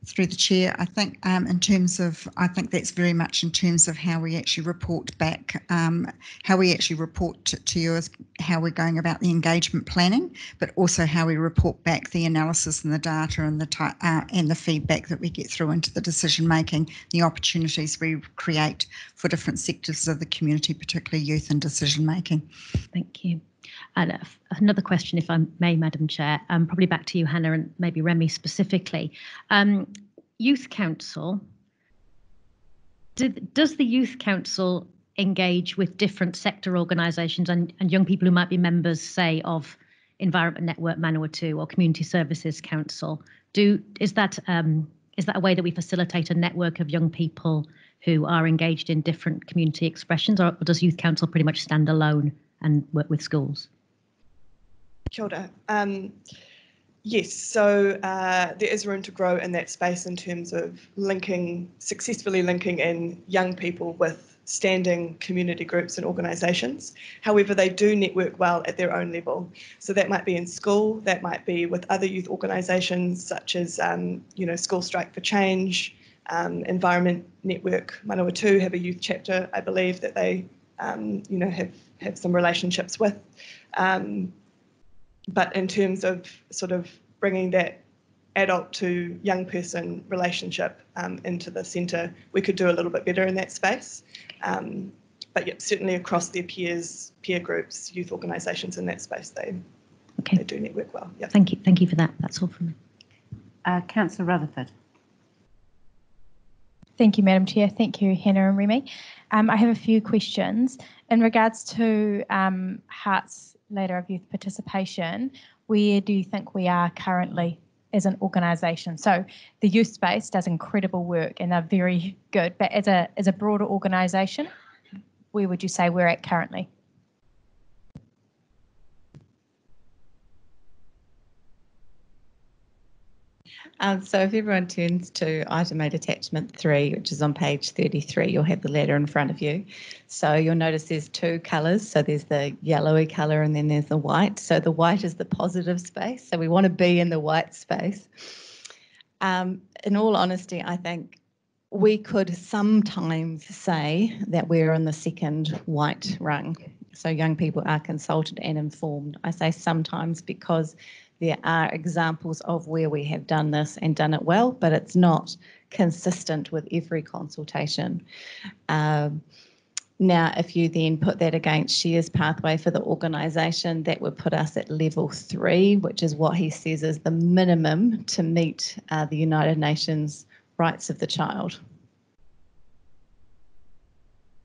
Through the chair, I think in terms of, I think that's very much in terms of how we actually report back, how we actually report to you as how we're going about the engagement planning, but also how we report back the analysis and the data and the feedback that we get through into the decision making, the opportunities we create for different sectors of the community, particularly youth and decision making. Thank you. And another question, if I may, Madam Chair, probably back to you, Hannah, and maybe Remy specifically. Youth Council, does the Youth Council engage with different sector organisations and young people who might be members, say, of Environment Network Manawatu or Community Services Council? Is that a way that we facilitate a network of young people who are engaged in different community expressions, or does Youth Council pretty much stand alone and work with schools? Kia ora. Yes, so there is room to grow in that space in terms of successfully linking in young people with standing community groups and organisations. However, they do network well at their own level. So that might be in school, that might be with other youth organisations such as, School Strike for Change, Environment Network Manawatu have a youth chapter, I believe, that they, have some relationships with. But in terms of sort of bringing that adult to young person relationship into the centre, we could do a little bit better in that space. But yeah, certainly across their peer groups, youth organisations in that space, they do network well. Yeah. Thank you for that. That's all from me. Councillor Rutherford. Thank you, Madam Chair. Thank you, Hannah and Remy. I have a few questions. In regards to Heart's Ladder of Youth Participation, where do you think we are currently as an organisation? So the youth space does incredible work and they're very good, but as a broader organisation, where would you say we're at currently? So if everyone turns to item 8 attachment 3, which is on page 33, you'll have the ladder in front of you. So you'll notice there's two colours. So there's the yellowy colour and then there's the white. So the white is the positive space. So we want to be in the white space. In all honesty, I think we could sometimes say that we're in the second white rung. So young people are consulted and informed. I say sometimes because there are examples of where we have done this and done it well, but it's not consistent with every consultation. Now, if you then put that against Shear's pathway for the organisation, that would put us at level 3, which is what he says is the minimum to meet the United Nations rights of the child.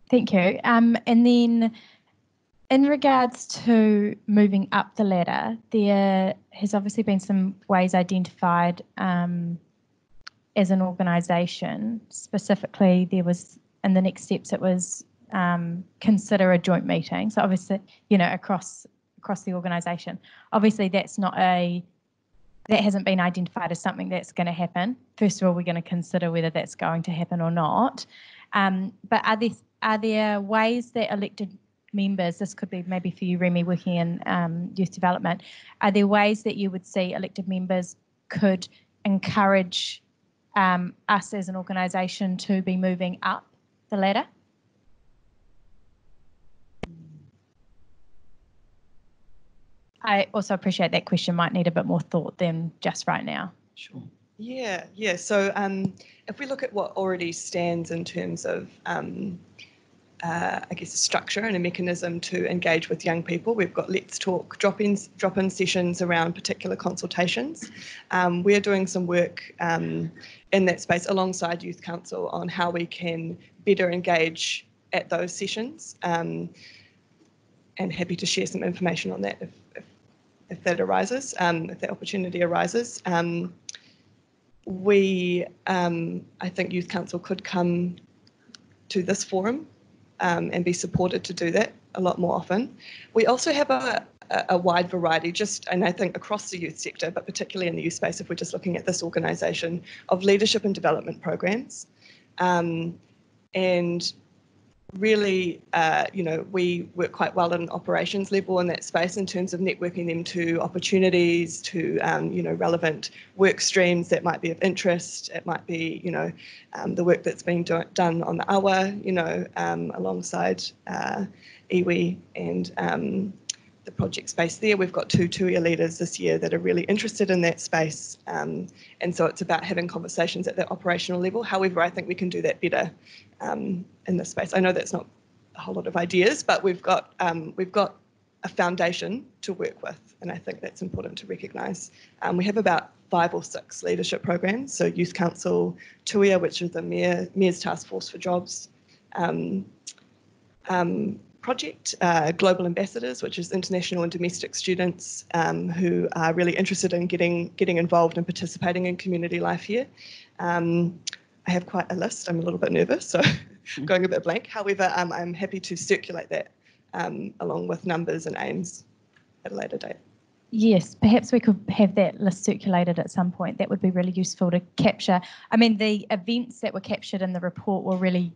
Thank you. And then in regards to moving up the ladder, there has obviously been some ways identified as an organisation. Specifically, there was, in the next steps, it was consider a joint meeting. So obviously, across the organisation. Obviously, that hasn't been identified as something that's going to happen. First of all, we're going to consider whether that's going to happen or not. But are there ways that elected members, this could be maybe for you, Remy, working in youth development, are there ways that you would see elected members could encourage us as an organisation to be moving up the ladder? I also appreciate that question might need a bit more thought than just right now. Sure. Yeah. So if we look at what already stands in terms of I guess, a structure and a mechanism to engage with young people. We've got Let's Talk drop-in sessions around particular consultations. We're doing some work in that space alongside Youth Council on how we can better engage at those sessions, and happy to share some information on that if that arises, if that opportunity arises. I think Youth Council could come to this forum and be supported to do that a lot more often. We also have a wide variety, and I think across the youth sector, but particularly in the youth space, if we're just looking at this organisation, of leadership and development programs. And really, we work quite well at an operations level in that space in terms of networking them to opportunities, to, relevant work streams that might be of interest. It might be, the work that's being done on the awa, alongside iwi and the project space there. We've got 2 tuia leaders this year that are really interested in that space. And so it's about having conversations at that operational level. However, I think we can do that better in this space. I know that's not a whole lot of ideas, but we've got a foundation to work with, and I think that's important to recognise. We have about 5 or 6 leadership programs, so Youth Council, tuia, which is the Mayor's Task Force for Jobs, project, Global Ambassadors, which is international and domestic students who are really interested in getting involved and participating in community life here. I have quite a list. I'm a little bit nervous, so going a bit blank. However, I'm happy to circulate that along with numbers and aims at a later date. Yes, perhaps we could have that list circulated at some point. That would be really useful to capture. I mean, the events that were captured in the report were really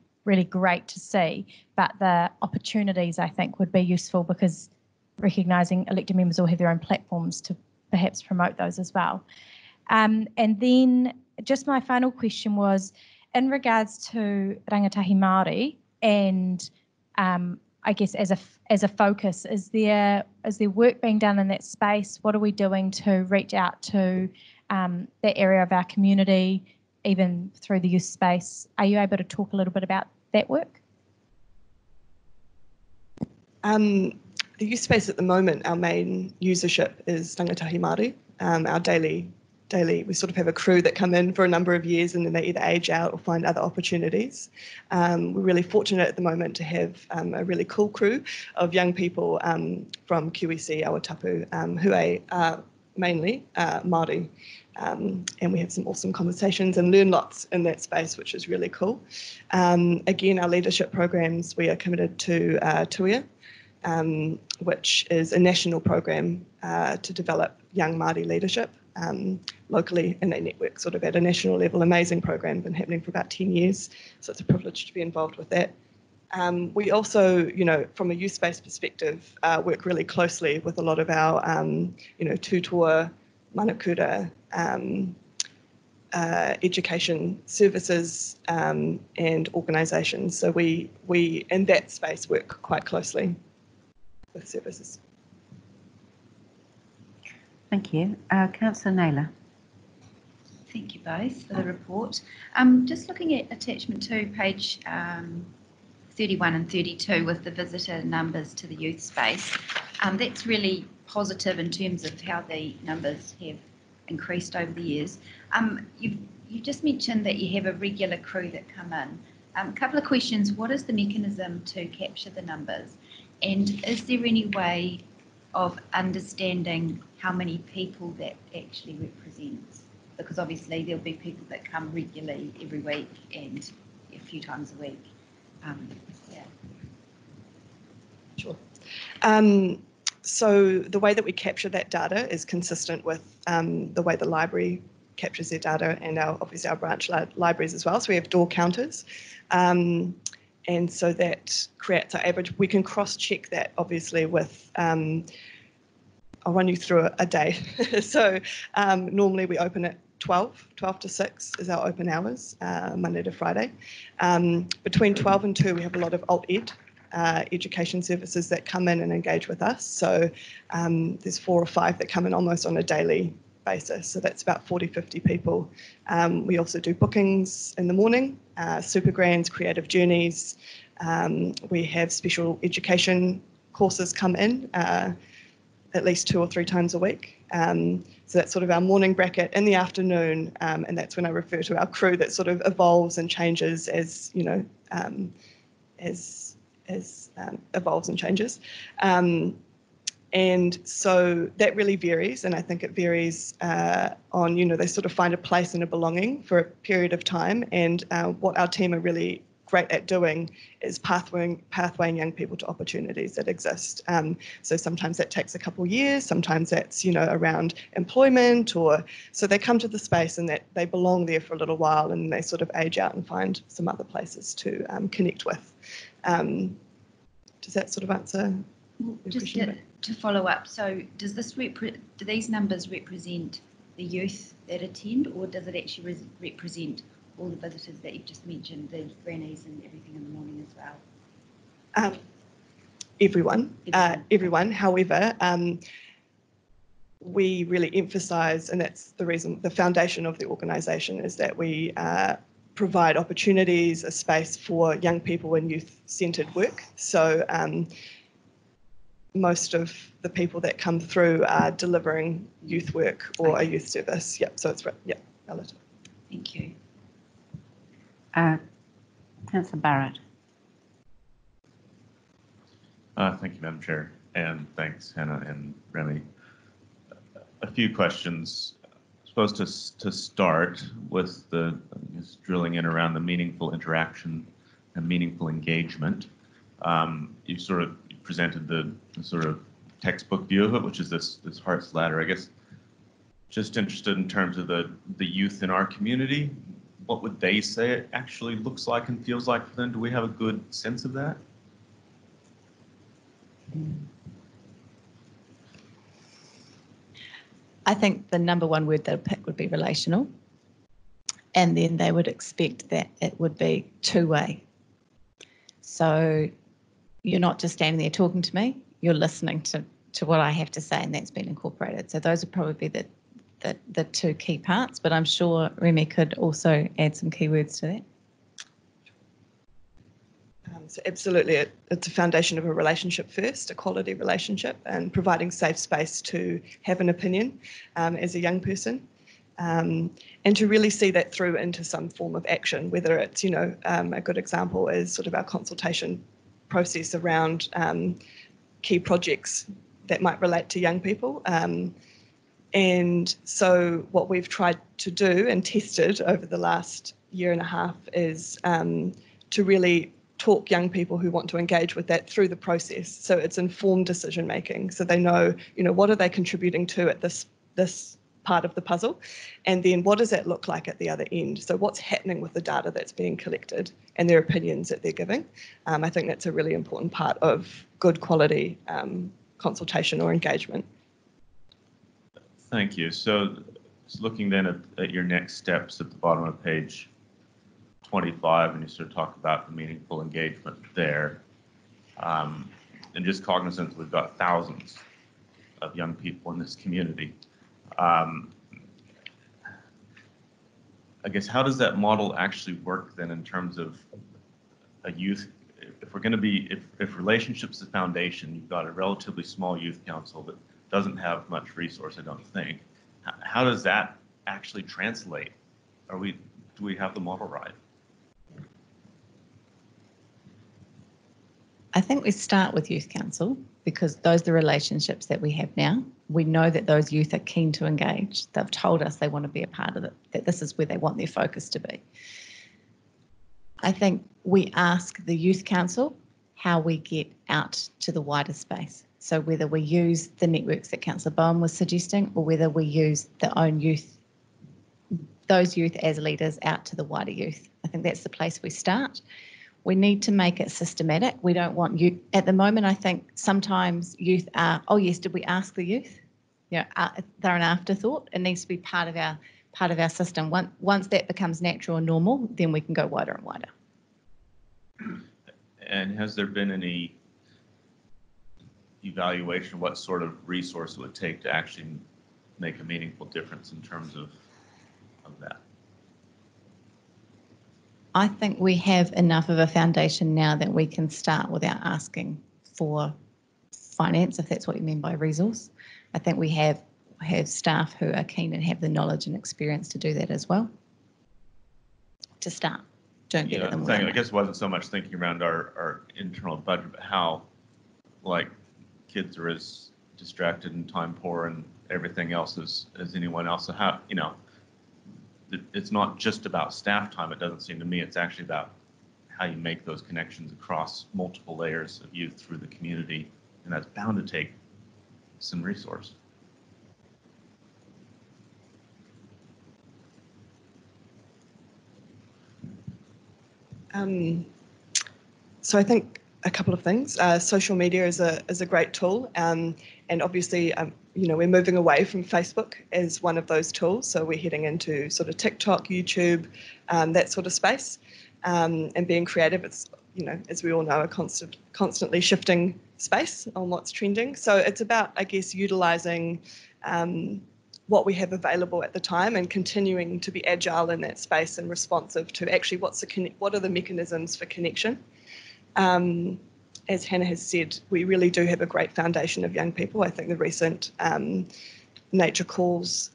great to see, but the opportunities, I think, would be useful because recognising elected members all have their own platforms to perhaps promote those as well. And then just my final question was, in regards to rangatahi Māori and I guess as a focus, is there work being done in that space? What are we doing to reach out to that area of our community, even through the youth space? Are you able to talk a little bit about that work? The youth space at the moment, our main usership is rangatahi Māori. Our daily, we sort of have a crew that come in for a number of years and then they either age out or find other opportunities. We're really fortunate at the moment to have a really cool crew of young people from QEC, Awatapu, who are mainly Māori. And we have some awesome conversations and learn lots in that space, which is really cool. Again, our leadership programs, we are committed to tuia, which is a national program to develop young Māori leadership locally, and they network sort of at a national level. Amazing program, been happening for about 10 years, so it's a privilege to be involved with that. We also, from a youth space perspective, work really closely with a lot of our, tutoa, manakura, education services and organisations. So we in that space work quite closely with services. Thank you. Councillor Naylor. Thank you both for the report. Just looking at attachment 2, page 31 and 32 with the visitor numbers to the youth space. That's really positive in terms of how the numbers have increased over the years. You just mentioned that you have a regular crew that come in. A couple of questions. What is the mechanism to capture the numbers? And is there any way of understanding how many people that actually represents? Because obviously there'll be people that come regularly every week and a few times a week. Yeah. Sure. So the way that we capture that data is consistent with the way the library captures their data and obviously our branch libraries as well. So we have door counters. And so that creates our average. We can cross-check that obviously with, I'll run you through a day. So normally we open at 12 to 6 is our open hours, Monday to Friday. Between 12 and 2 we have a lot of alt-ed education services that come in and engage with us. So there's 4 or 5 that come in almost on a daily basis. So that's about 40, 50 people. We also do bookings in the morning, super grands, creative journeys, We have special education courses come in at least 2 or 3 times a week. So that's sort of our morning bracket. In the afternoon, and that's when I refer to our crew that sort of evolves and changes as, you know, as evolves and changes. And so that really varies, and I think it varies on, you know, they sort of find a place and a belonging for a period of time. And what our team are really great at doing is pathwaying young people to opportunities that exist. So sometimes that takes a couple of years, sometimes that's, you know, around employment, or so they come to the space and that they belong there for a little while and they sort of age out and find some other places to connect with. Does that sort of answer your Just question? to follow up, so does this do these numbers represent the youth that attend, or does it actually represent all the visitors that you've just mentioned, the grannies and everything in the morning as well? Everyone. However, we really emphasise, and that's the reason, the foundation of the organisation is that we provide opportunities, a space for young people in youth-centred work. So most of the people that come through are delivering youth work or a youth service. Yep, so it's relative. Thank you. Councillor Barrett. Thank you, Madam Chair, and thanks, Hannah and Remy. A few questions. I suppose to start with the drilling in around the meaningful interaction and meaningful engagement. You sort of presented the sort of textbook view of it, which is this Heart's Ladder. I guess just interested in terms of the youth in our community. What would they say it actually looks like and feels like for them? Do we have a good sense of that? I think the number one word they'll pick would be relational. And then they would expect that it would be two-way. So you're not just standing there talking to me, you're listening to what I have to say, and that's been incorporated. So those would probably be the two key parts, but I'm sure Remy could also add some key words to that. So absolutely, it's a foundation of a relationship first, a quality relationship, and providing safe space to have an opinion as a young person, and to really see that through into some form of action, whether it's, you know, a good example is sort of our consultation process around key projects that might relate to young people. And so what we've tried to do and tested over the last year and a half is to really talk young people who want to engage with that through the process. So it's informed decision making. So they know, you know, what are they contributing to at this part of the puzzle, and then what does that look like at the other end? So what's happening with the data that's being collected and their opinions that they're giving? I think that's a really important part of good quality consultation or engagement. Thank you. So looking then at your next steps at the bottom of page 25, and you sort of talk about the meaningful engagement there, and just cognizant we've got thousands of young people in this community. I guess how does that model actually work then in terms of a youth? If we're going to be, if relationships is the foundation, you've got a relatively small youth council that doesn't have much resource, I don't think. How does that actually translate? Do we have the model right? I think we start with Youth Council because those are the relationships that we have now. We know that those youth are keen to engage. They've told us they want to be a part of it, that this is where they want their focus to be. I think we ask the Youth Council how we get out to the wider space. So whether we use the networks that Councillor Bowen was suggesting, or whether we use the own youth, those youth as leaders out to the wider youth. I think that's the place we start. We need to make it systematic. We don't want youth. At the moment, I think sometimes youth are, oh yes, did we ask the youth? You know, they're an afterthought. It needs to be part of our system. Once that becomes natural and normal, then we can go wider and wider. And has there been any evaluation of what sort of resource it would take to actually make a meaningful difference in terms of that? I think we have enough of a foundation now that we can start without asking for finance, if that's what you mean by resource. I think we have staff who are keen and have the knowledge and experience to do that as well. To start, don't get it. I guess it wasn't so much thinking around our internal budget, but how, like, kids are as distracted and time poor and everything else as anyone else. So how, it's not just about staff time. It doesn't seem to me. It's actually about how you make those connections across multiple layers of youth through the community, and that's bound to take some resource. So I think a couple of things. Social media is a great tool, and obviously, we're moving away from Facebook as one of those tools. So we're heading into sort of TikTok, YouTube, that sort of space, and being creative. It's, as we all know, a constantly shifting space on what's trending. So it's about, I guess, utilising what we have available at the time and continuing to be agile in that space and responsive to actually what are the mechanisms for connection. As Hannah has said, we really do have a great foundation of young people. I think the recent Nature Calls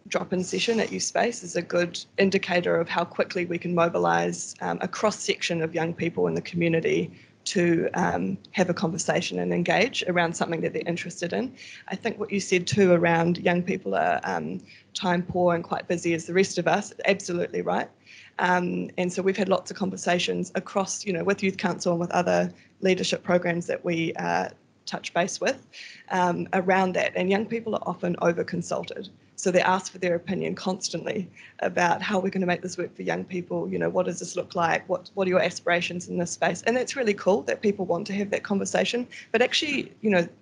drop-in session at Youth Space is a good indicator of how quickly we can mobilise a cross-section of young people in the community to have a conversation and engage around something that they're interested in. I think what you said too around young people are time poor and quite busy as the rest of us, absolutely right. And so we've had lots of conversations across, with Youth Council and with other leadership programs that we touch base with around that. And young people are often over-consulted. So they ask for their opinion constantly about how we're going to make this work for young people. What does this look like? What are your aspirations in this space? And that's really cool that people want to have that conversation. But actually,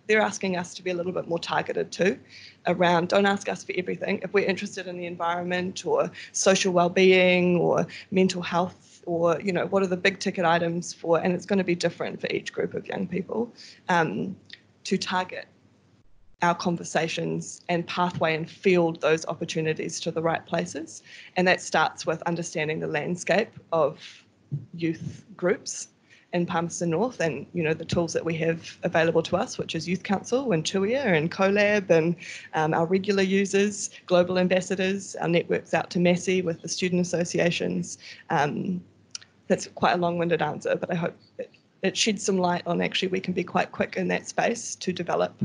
they're asking us to be a little bit more targeted too around, don't ask us for everything. If we're interested in the environment or social well-being or mental health or, what are the big ticket items for, and it's going to be different for each group of young people, to target our conversations and pathway and field those opportunities to the right places. And that starts with understanding the landscape of youth groups in Palmerston North and, the tools that we have available to us, which is Youth Council and Tuia and CoLab and our regular users, global ambassadors, our networks out to Massey with the student associations. That's quite a long-winded answer, but I hope it sheds some light on actually we can be quite quick in that space to develop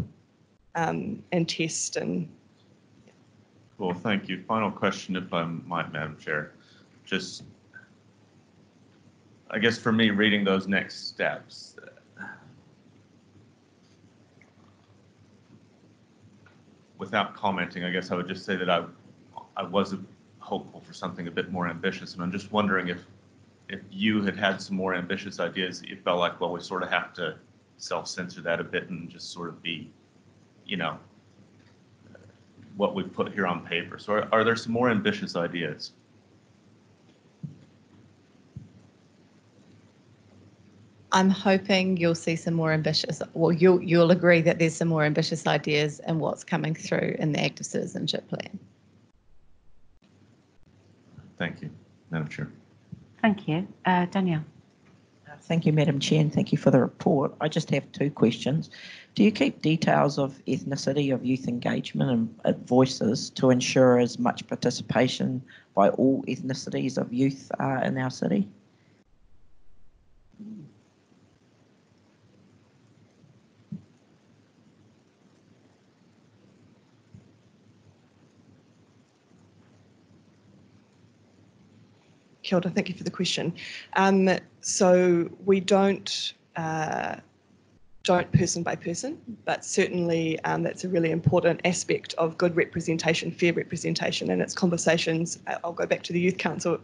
and test and. Cool, thank you. Final question, if I might, Madam Chair. Just, I guess for me, reading those next steps, without commenting, I guess I would just say that I was hopeful for something a bit more ambitious, and I'm just wondering if you had some more ambitious ideas that you felt like, well, we sort of have to self-censor that a bit and just sort of be, what we've put here on paper. So are there some more ambitious ideas? I'm hoping you'll see some more ambitious, well, you'll agree that there's some more ambitious ideas in what's coming through in the Active Citizenship Plan. Thank you, Madam Chair. Thank you. Danielle. Thank you, Madam Chair, and thank you for the report. I just have two questions. Do you keep details of ethnicity of youth engagement and voices to ensure as much participation by all ethnicities of youth in our city? Kia ora, thank you for the question. So we don't person by person, but certainly that's a really important aspect of good representation, fair representation, and its conversations. I'll go back to the Youth Council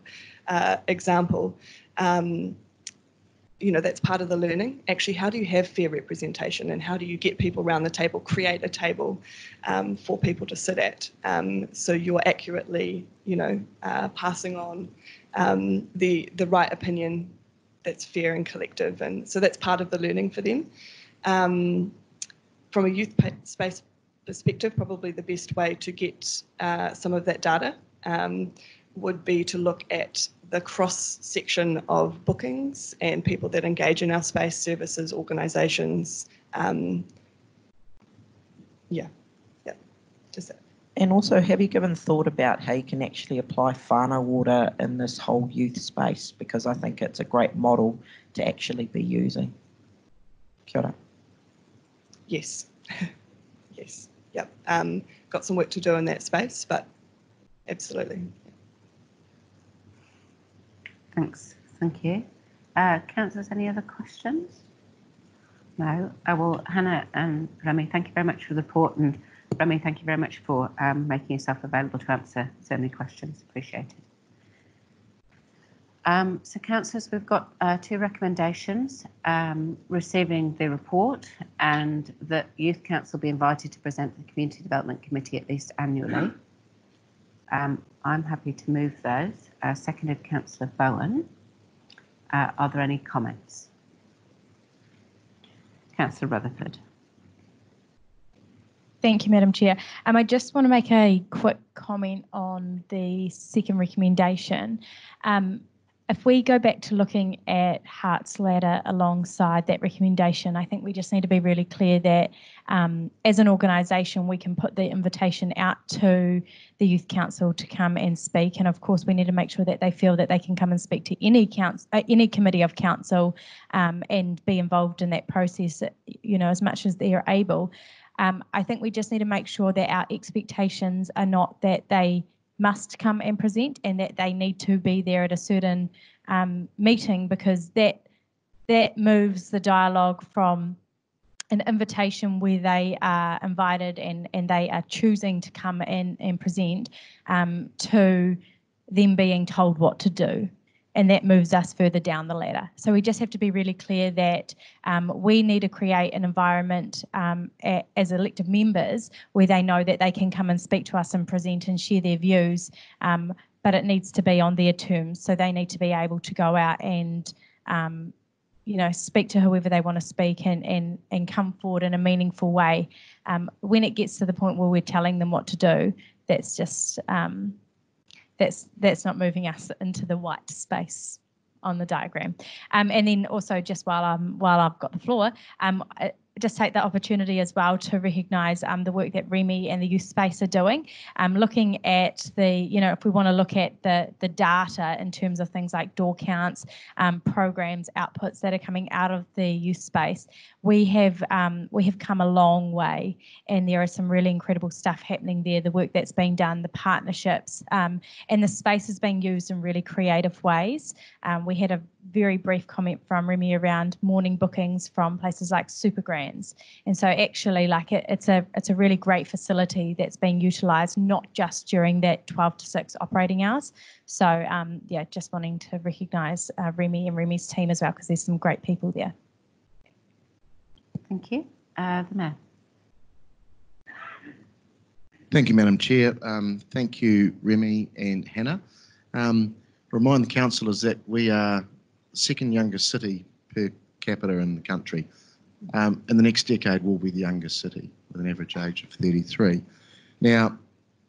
example. That's part of the learning. Actually, how do you have fair representation and how do you get people around the table, create a table for people to sit at so you're accurately, passing on the right opinion that's fair and collective. And so that's part of the learning for them. From a youth space perspective, probably the best way to get some of that data would be to look at the cross-section of bookings and people that engage in our space, services, organisations. Just that. And also, have you given thought about how you can actually apply whānau water in this whole youth space? Because I think it's a great model to actually be using. Kia ora. Yes. Yes. Yep. Got some work to do in that space, but absolutely. Thanks. Thank you. Councillors, any other questions? No. Well, Hannah and Remy, thank you very much for the report, and Remy, thank you very much for making yourself available to answer so many questions. Appreciate it. So, councillors, we've got 2 recommendations: receiving the report, and that Youth Council be invited to present to the Community Development Committee at least annually. I'm happy to move those. Seconded Councillor Bowen. Are there any comments? Councillor Rutherford. Thank you, Madam Chair. I just want to make a quick comment on the second recommendation. If we go back to looking at Hart's Ladder alongside that recommendation, I think we just need to be really clear that as an organisation, we can put the invitation out to the Youth Council to come and speak. And of course, we need to make sure that they feel that they can come and speak to any committee of council and be involved in that process, you know, as much as they're able. I think we just need to make sure that our expectations are not that they must come and present and that they need to be there at a certain meeting, because that moves the dialogue from an invitation where they are invited and they are choosing to come and present to them being told what to do. And that moves us further down the ladder. So we just have to be really clear that we need to create an environment as elected members where they know that they can come and speak to us and present and share their views, but it needs to be on their terms. So they need to be able to go out and, you know, speak to whoever they want to speak and come forward in a meaningful way. When it gets to the point where we're telling them what to do, that's just... That's not moving us into the white space on the diagram. And then also, just while I've got the floor, just take the opportunity as well to recognise the work that Remy and the youth space are doing. Looking at the, you know, if we want to look at the data in terms of things like door counts, programs, outputs that are coming out of the youth space, we have come a long way, and there is some really incredible stuff happening there. The work that's being done, the partnerships, and the space is being used in really creative ways. We had a very brief comment from Remy around morning bookings from places like Supergrands, and so actually, like it's a really great facility that's being utilised not just during that 12 to 6 operating hours. So yeah, just wanting to recognise Remy and Remy's team as well, because there's some great people there. Thank you. The Mayor. Thank you, Madam Chair. Thank you, Remy and Hannah. Remind the councillors that we are second youngest city per capita in the country. In the next decade, we'll be the youngest city with an average age of 33. Now,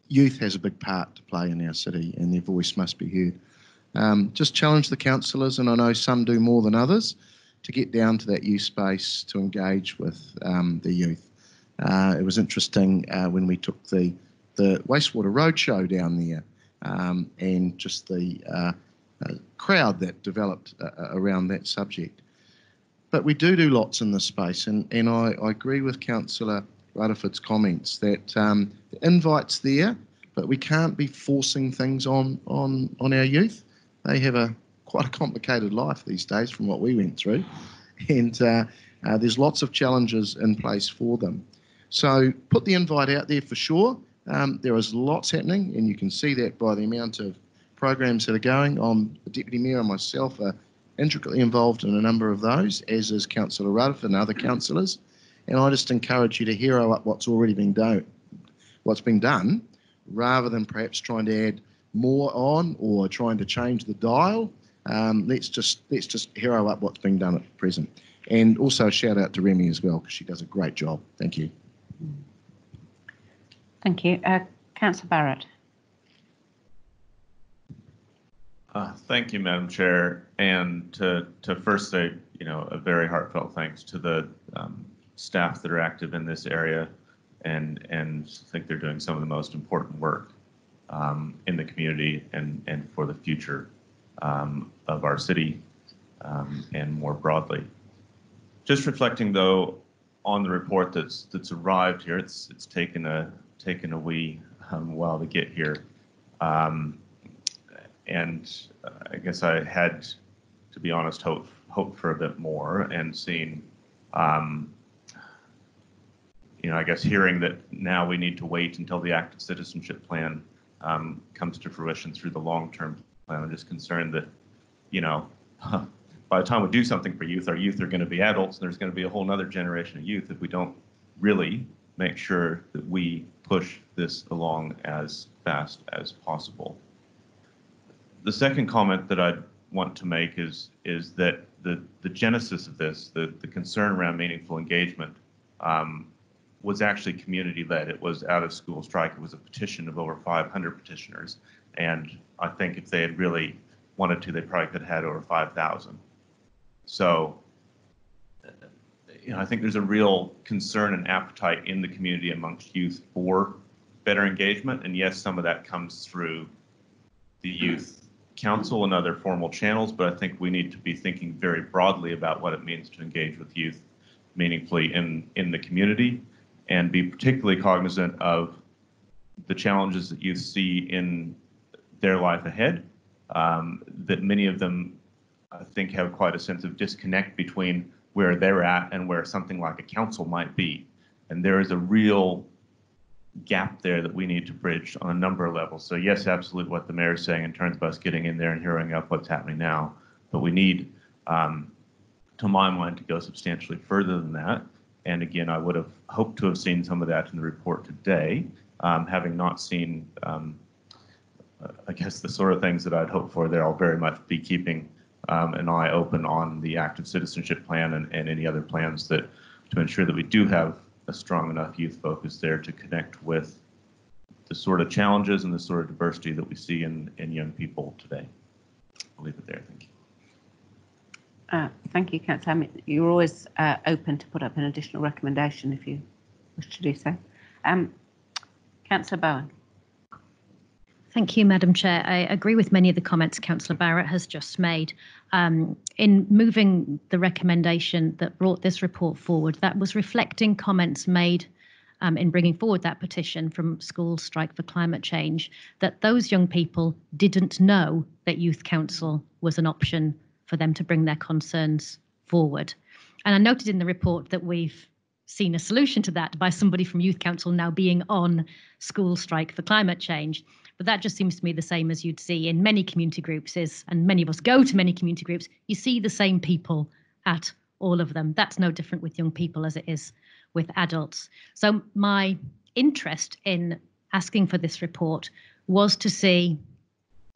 youth has a big part to play in our city, and their voice must be heard. Just challenge the councillors, and I know some do more than others, to get down to that youth space to engage with the youth. It was interesting when we took the wastewater roadshow down there, and just the crowd that developed around that subject. But we do lots in this space, and I agree with Councillor Rutherford's comments that the invite's there, but we can't be forcing things on our youth. They have quite a complicated life these days from what we went through, and there's lots of challenges in place for them. So put the invite out there for sure. There is lots happening, and you can see that by the amount of programs that are going on. The Deputy Mayor and myself are intricately involved in a number of those, as is Councillor Rutherford and other councillors. And I just encourage you to hero up what's already been done, rather than perhaps trying to add more on or trying to change the dial. Let's just hero up what's being done at present. And also a shout out to Remy as well, because she does a great job. Thank you. Thank you. Councillor Barrett. Thank you, Madam Chair, and to first say, a very heartfelt thanks to the staff that are active in this area, and think they're doing some of the most important work in the community and for the future of our city and more broadly. Just reflecting though on the report that's arrived here, it's taken a wee while to get here. And I guess I had, to be honest, hoped for a bit more, and seen, I guess hearing that now we need to wait until the active citizenship plan comes to fruition through the long-term plan. I'm just concerned that, by the time we do something for youth, our youth are going to be adults, and there's going to be a whole other generation of youth if we don't really make sure that we push this along as fast as possible. The second comment that I want to make is that the genesis of this, the concern around meaningful engagement, was actually community-led. It was out of school strike. It was a petition of over 500 petitioners, and I think if they had really wanted to, they probably could have had over 5,000. So, I think there's a real concern and appetite in the community amongst youth for better engagement, and yes, some of that comes through the youth council and other formal channels, but I think we need to be thinking very broadly about what it means to engage with youth meaningfully in the community, and be particularly cognizant of the challenges that youth see in their life ahead, that many of them, I think, have quite a sense of disconnect between where they're at and where something like a council might be. And there is a real gap there that we need to bridge on a number of levels. So yes, absolutely what the mayor's saying in terms of us getting in there and hearing up what's happening now, but we need, to my mind, to go substantially further than that. And again, I would have hoped to have seen some of that in the report today, having not seen, I guess, the sort of things that I'd hoped for there. I'll very much be keeping an eye open on the active citizenship plan and any other plans that to ensure that we do have a strong enough youth focus there to connect with the sort of challenges and the sort of diversity that we see in young people today. I'll leave it there. Thank you. Thank you, Councillor. You're always open to put up an additional recommendation if you wish to do so. Councillor Bowen. Thank you, Madam Chair. I agree with many of the comments Councillor Barrett has just made. In moving the recommendation that brought this report forward, that was reflecting comments made in bringing forward that petition from School Strike for Climate Change, that those young people didn't know that Youth Council was an option for them to bring their concerns forward. And I noted in the report that we've seen a solution to that by somebody from Youth Council now being on School Strike for Climate Change. But that just seems to me the same as you'd see in many community groups, and many of us go to many community groups, you see the same people at all of them. That's no different with young people as it is with adults. So my interest in asking for this report was to see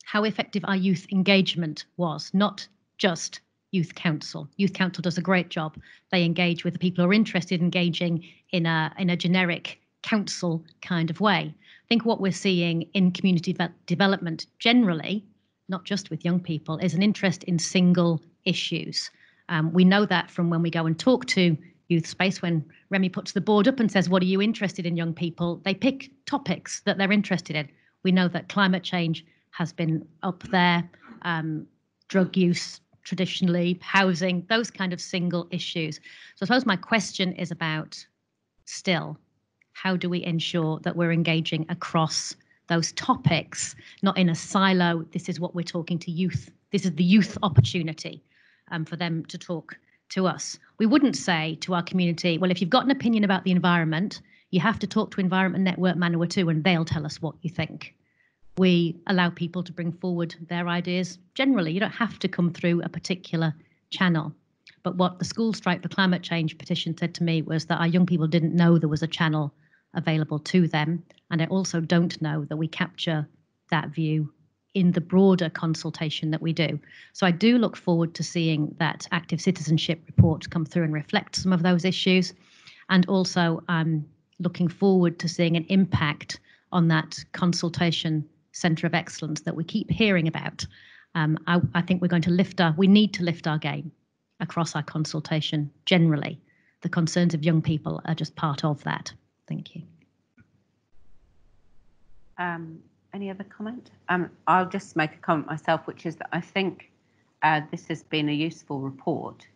how effective our youth engagement was, not just Youth Council. Youth Council does a great job. They engage with the people who are interested in engaging in a generic council kind of way. I think what we're seeing in community development generally, not just with young people, is an interest in single issues. We know that from when we go and talk to youth space, when Remy puts the board up and says, what are you interested in, young people? They pick topics that they're interested in. We know that climate change has been up there, drug use traditionally, housing, those kind of single issues. So I suppose my question is about still, how do we ensure that we're engaging across those topics, not in a silo? This is what we're talking to youth. This is the youth opportunity for them to talk to us. We wouldn't say to our community, well, if you've got an opinion about the environment, you have to talk to Environment Network Manawatu and they'll tell us what you think. We allow people to bring forward their ideas. Generally, you don't have to come through a particular channel. But what the School Strike for Climate Change petition said to me was that our young people didn't know there was a channel available to them. And I also don't know that we capture that view in the broader consultation that we do. So I do look forward to seeing that active citizenship report come through and reflect some of those issues. And also I'm looking forward to seeing an impact on that consultation centre of excellence that we keep hearing about. I think we're going to we need to lift our game across our consultation generally. The concerns of young people are just part of that. Thank you. Any other comment? I'll just make a comment myself, which is that I think this has been a useful report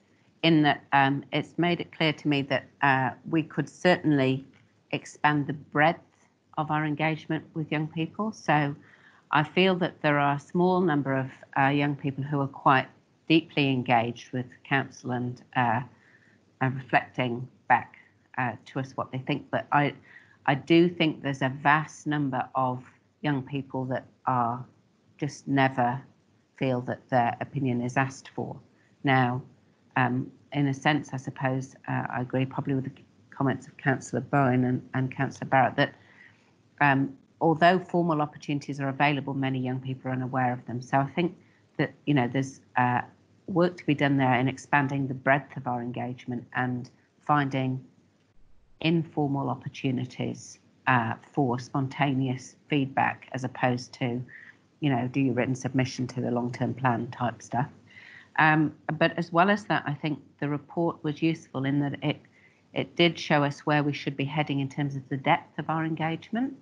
in that it's made it clear to me that we could certainly expand the breadth of our engagement with young people. So I feel that there are a small number of young people who are quite deeply engaged with council and reflecting back to us what they think. But I do think there's a vast number of young people that are just never feel that their opinion is asked for. Now, in a sense, I suppose I agree probably with the comments of Councillor Bowen and Councillor Barrett that although formal opportunities are available, many young people are unaware of them. So I think that, you know, there's work to be done there in expanding the breadth of our engagement and finding informal opportunities for spontaneous feedback as opposed to, you know, do your written submission to the long-term plan type stuff. But as well as that, I think the report was useful in that it did show us where we should be heading in terms of the depth of our engagement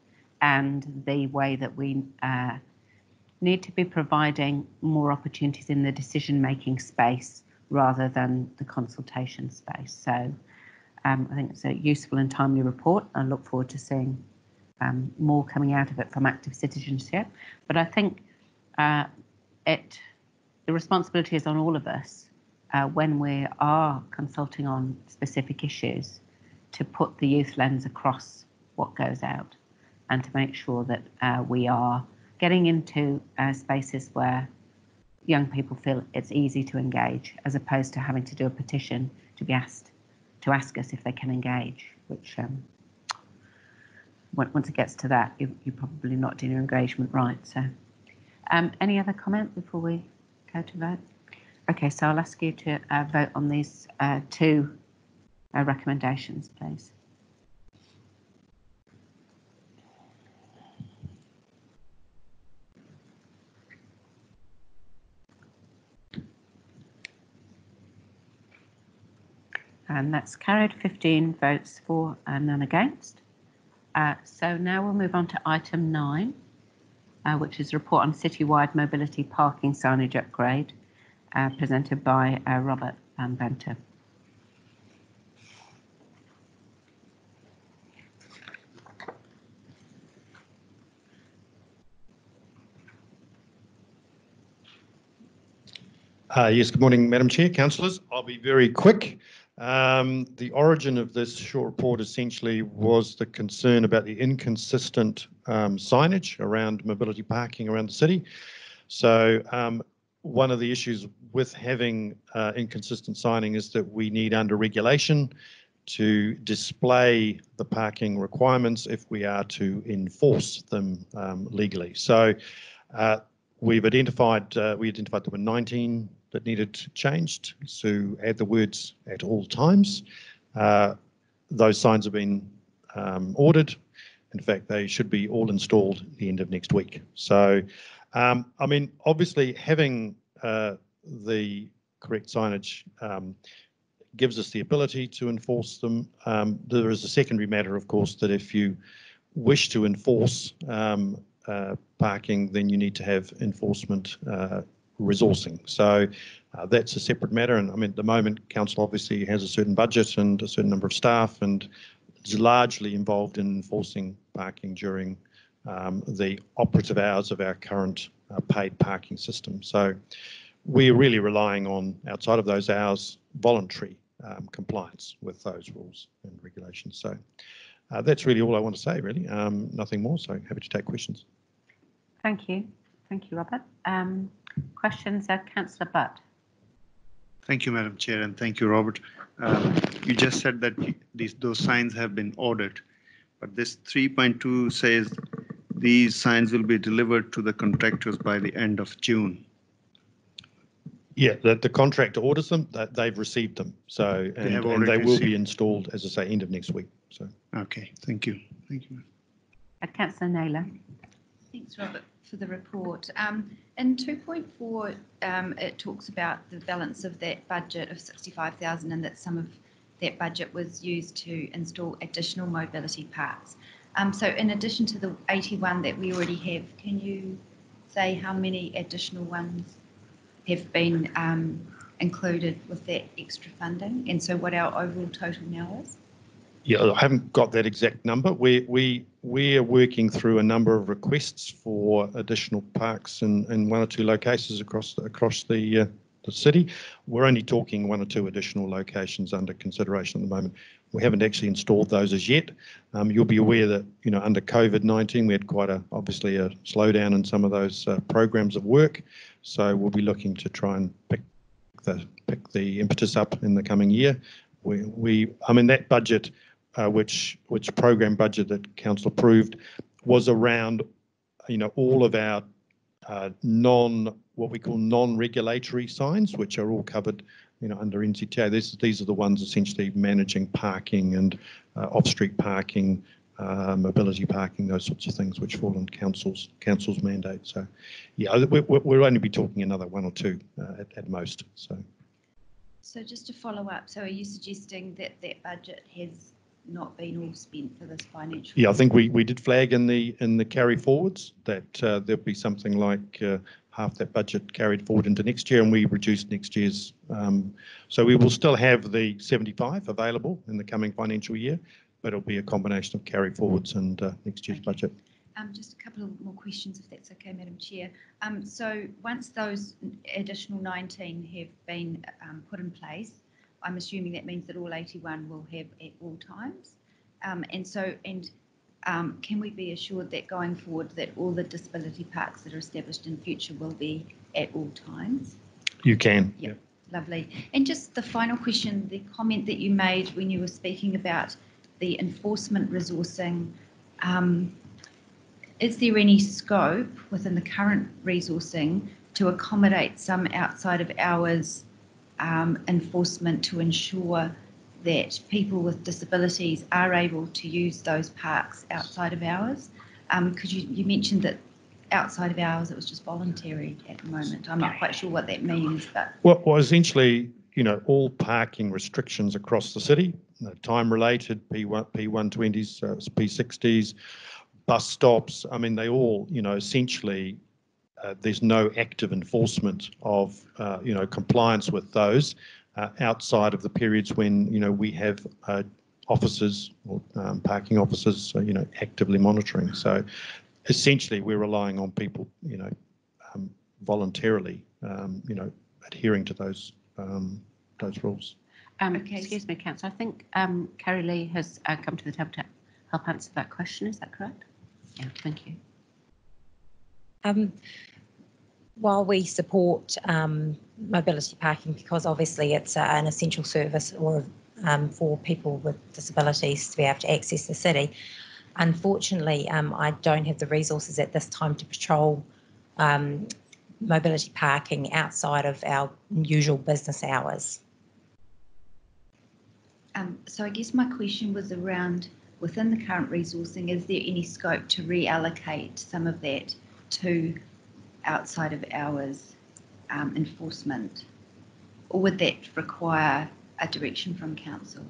and the way that we need to be providing more opportunities in the decision-making space rather than the consultation space. So I think it's a useful and timely report. I look forward to seeing more coming out of it from active citizenship. But I think the responsibility is on all of us when we are consulting on specific issues to put the youth lens across what goes out and to make sure that we are getting into spaces where young people feel it's easy to engage as opposed to having to do a petition to be asked to ask us if they can engage, which once it gets to that, you're probably not doing your engagement right. So any other comment before we go to vote? Okay, so I'll ask you to vote on these two recommendations, please. And that's carried, 15 votes for and none against. So now we'll move on to item 9, which is a report on Citywide mobility parking signage upgrade, presented by Robert Van Benter. Yes, good morning, Madam Chair, Councillors. I'll be very quick. The origin of this short report essentially was the concern about the inconsistent signage around mobility parking around the city. So one of the issues with having inconsistent signing is that we need under regulation to display the parking requirements if we are to enforce them legally. So we identified there were 19 that needed changed, so add the words "at all times." Those signs have been ordered. In fact, they should be all installed at the end of next week. So, I mean, obviously having the correct signage gives us the ability to enforce them. There is a secondary matter, of course, that if you wish to enforce parking, then you need to have enforcement resourcing. So that's a separate matter. And I mean, at the moment, council obviously has a certain budget and a certain number of staff, and is largely involved in enforcing parking during the operative hours of our current paid parking system. So we're really relying on, outside of those hours, voluntary compliance with those rules and regulations. So that's really all I want to say, really. Nothing more, so happy to take questions. Thank you. Thank you, Robert. Questions, Councillor Butt. Thank you, Madam Chair, and thank you, Robert. You just said that those signs have been ordered, but this 3.2 says these signs will be delivered to the contractors by the end of June. Yeah, the contractor orders them, they've received them. So, and they will be installed, as I say, end of next week. So. Okay, thank you. Thank you. Councillor Naylor. Thanks, Robert, for the report. In 2.4, it talks about the balance of that budget of 65,000 and that some of that budget was used to install additional mobility parks. So in addition to the 81 that we already have, can you say how many additional ones have been included with that extra funding? And so what our overall total now is? Yeah, I haven't got that exact number. We're working through a number of requests for additional parks in one or two locations across the city. We're only talking one or two additional locations under consideration at the moment. We haven't actually installed those as yet. You'll be aware that under COVID-19 we had obviously a slowdown in some of those programs of work. So we'll be looking to try and pick the impetus up in the coming year. That budget, which program budget that council approved, was around all of our what we call non-regulatory signs, which are all covered under NCTA. These are the ones essentially managing parking and off-street parking, mobility parking, those sorts of things, which fall on council's mandate. So yeah, we'll only be talking another one or two at most. So just to follow up, so are you suggesting that that budget has not been all spent for this financial year? Yeah, I think we did flag in the carry forwards that there'll be something like half that budget carried forward into next year, and we reduced next year's. So we will still have the 75 available in the coming financial year, but it'll be a combination of carry forwards and next year's budget. Just a couple of more questions, if that's okay, Madam Chair. So once those additional 19 have been put in place, I'm assuming that means that all 81 will have at all times. Can we be assured that going forward that all the disability parks that are established in future will be at all times? You can. Yep. Lovely. And just the final question, the comment that you made when you were speaking about the enforcement resourcing, is there any scope within the current resourcing to accommodate some outside of hours enforcement to ensure that people with disabilities are able to use those parks outside of hours? Because you mentioned that outside of hours it was just voluntary at the moment. I'm not quite sure what that means, but... Well, essentially, all parking restrictions across the city, time-related, P120s, P60s, bus stops, they all, essentially, there's no active enforcement of, compliance with those outside of the periods when, we have officers or parking officers, actively monitoring. So essentially, we're relying on people, voluntarily, adhering to those rules. Okay. Excuse me, Councillor. I think Carrie Lee has come to the table to help answer that question. Is that correct? Yeah, thank you. While we support mobility parking, because obviously it's an essential service or for people with disabilities to be able to access the city, unfortunately, I don't have the resources at this time to patrol mobility parking outside of our usual business hours. So I guess my question was around, within the current resourcing, is there any scope to reallocate some of that to outside of hours enforcement, or would that require a direction from council?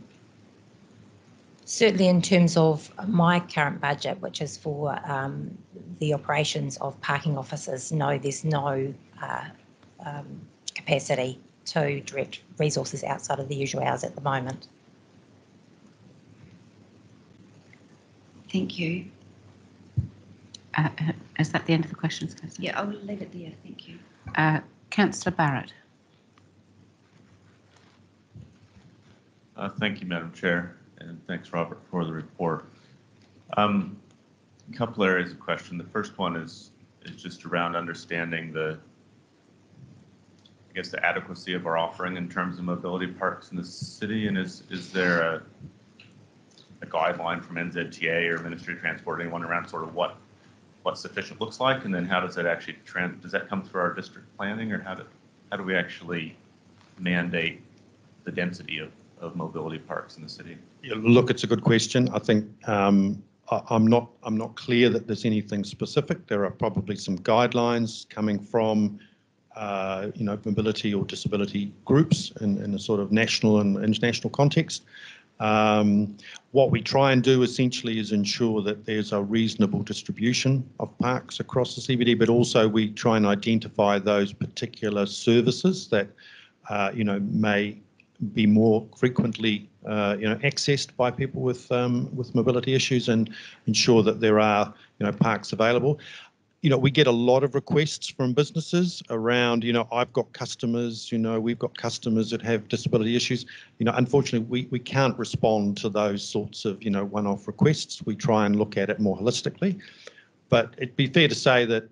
Certainly in terms of my current budget, which is for the operations of parking officers, no, there's no capacity to direct resources outside of the usual hours at the moment. Thank you. Is that the end of the questions, Councillor? Yeah, I'll leave it there. Thank you. Councillor Barrett. Thank you, Madam Chair, and thanks, Robert, for the report. A couple areas of question. The first one is just around understanding the adequacy of our offering in terms of mobility parks in the city, and is there a guideline from NZTA or Ministry of Transport, anyone around sort of what sufficient looks like, and then how does that actually does that come through our district planning, or how do we actually mandate the density of mobility parks in the city? Yeah, look, it's a good question. I think I'm not clear that there's anything specific. There are probably some guidelines coming from mobility or disability groups in a sort of national and international context. What we try and do essentially is ensure that there's a reasonable distribution of parks across the CBD, but also we try and identify those particular services that may be more frequently accessed by people with mobility issues, and ensure that there are parks available. We get a lot of requests from businesses around, I've got customers, we've got customers that have disability issues. Unfortunately, we can't respond to those sorts of, one-off requests. We try and look at it more holistically. But it'd be fair to say that,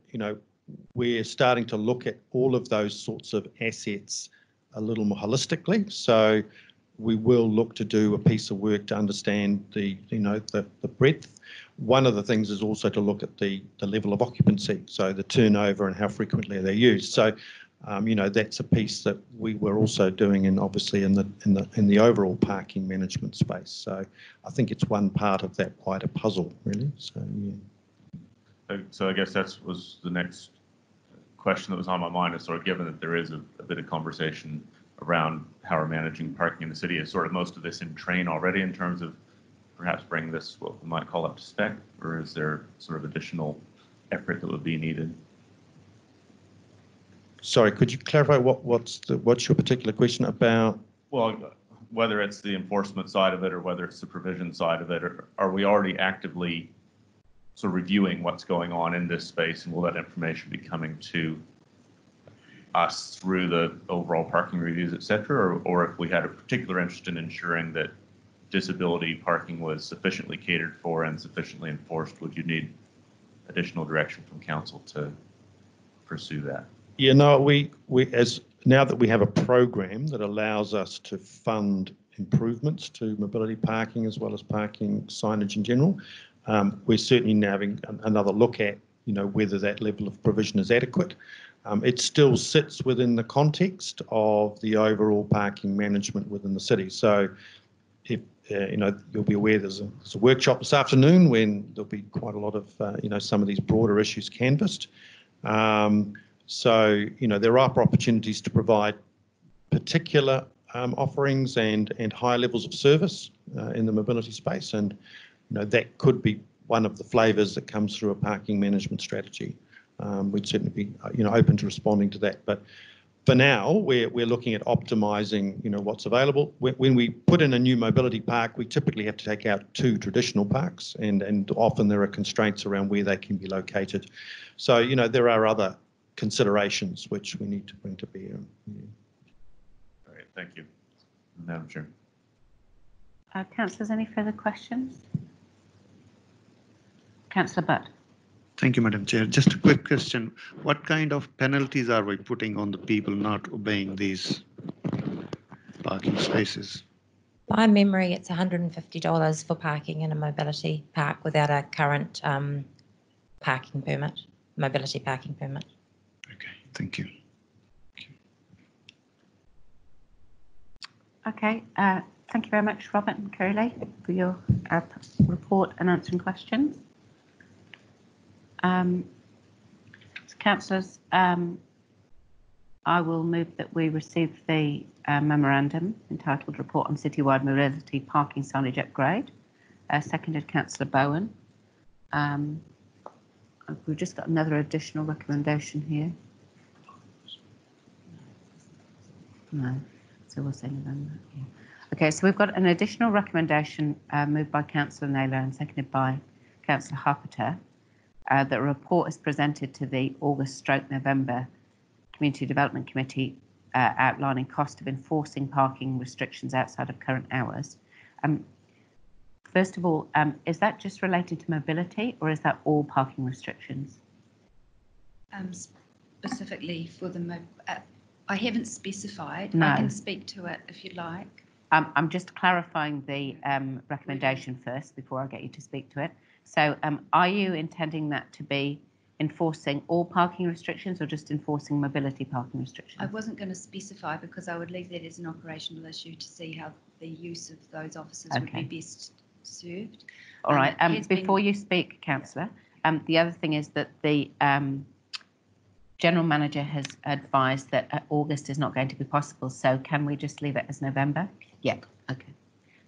we're starting to look at all of those sorts of assets a little more holistically. So we will look to do a piece of work to understand the breadth. One of the things is also to look at the level of occupancy, so the turnover and how frequently they're used. So, that's a piece that we were also doing, and obviously in the overall parking management space. So I think it's one part of that wider puzzle, really. So yeah. So I guess that was the next question that was on my mind, is sort of, given that there is a bit of conversation around how we're managing parking in the city, is sort of most of this in train already in terms of perhaps bring this, what we might call, up to spec, or is there sort of additional effort that would be needed? Sorry, could you clarify what's your particular question about? Well, whether it's the enforcement side of it or whether it's the provision side of it, or are we already actively sort of reviewing what's going on in this space, and will that information be coming to us through the overall parking reviews, et cetera, or if we had a particular interest in ensuring that disability parking was sufficiently catered for and sufficiently enforced, would you need additional direction from council to pursue that? Yeah, no, we now that we have a program that allows us to fund improvements to mobility parking as well as parking signage in general, we're certainly now having another look at whether that level of provision is adequate. It still sits within the context of the overall parking management within the city. So if you'll be aware there's a workshop this afternoon when there'll be quite a lot of some of these broader issues canvassed. So there are opportunities to provide particular offerings and high levels of service in the mobility space, and that could be one of the flavours that comes through a parking management strategy. We'd certainly be open to responding to that, but for now we're looking at optimising what's available. When we put in a new mobility park, we typically have to take out 2 traditional parks, and often there are constraints around where they can be located. So there are other considerations which we need to bring to bear. Yeah. All right, thank you, Madam Chair. Councillors, any further questions? Councillor Butt. Thank you, Madam Chair. Just a quick question. What kind of penalties are we putting on the people not obeying these parking spaces? By memory, it's $150 for parking in a mobility park without a current parking permit, mobility parking permit. Okay, thank you. Okay, thank you very much, Robert and Curly, for your report and answering questions. So councillors, I will move that we receive the memorandum entitled Report on Citywide Mobility Parking Signage Upgrade. Seconded Councillor Bowen. We've just got another additional recommendation here. No, so we'll say November. Yeah. Okay, so we've got an additional recommendation moved by Councillor Naylor and seconded by Councillor Harpeter. That a report is presented to the August/November Community Development Committee outlining cost of enforcing parking restrictions outside of current hours. First of all, is that just related to mobility, or is that all parking restrictions? Specifically for the I haven't specified. No. I can speak to it if you'd like. I'm just clarifying the recommendation first before I get you to speak to it. So are you intending that to be enforcing all parking restrictions or just enforcing mobility parking restrictions? I wasn't going to specify because I would leave that as an operational issue to see how the use of those officers would be best served. All right. It has Before been- you speak, Councillor, the other thing is that the General Manager has advised that August is not going to be possible. So can we just leave it as November? Yeah. Okay.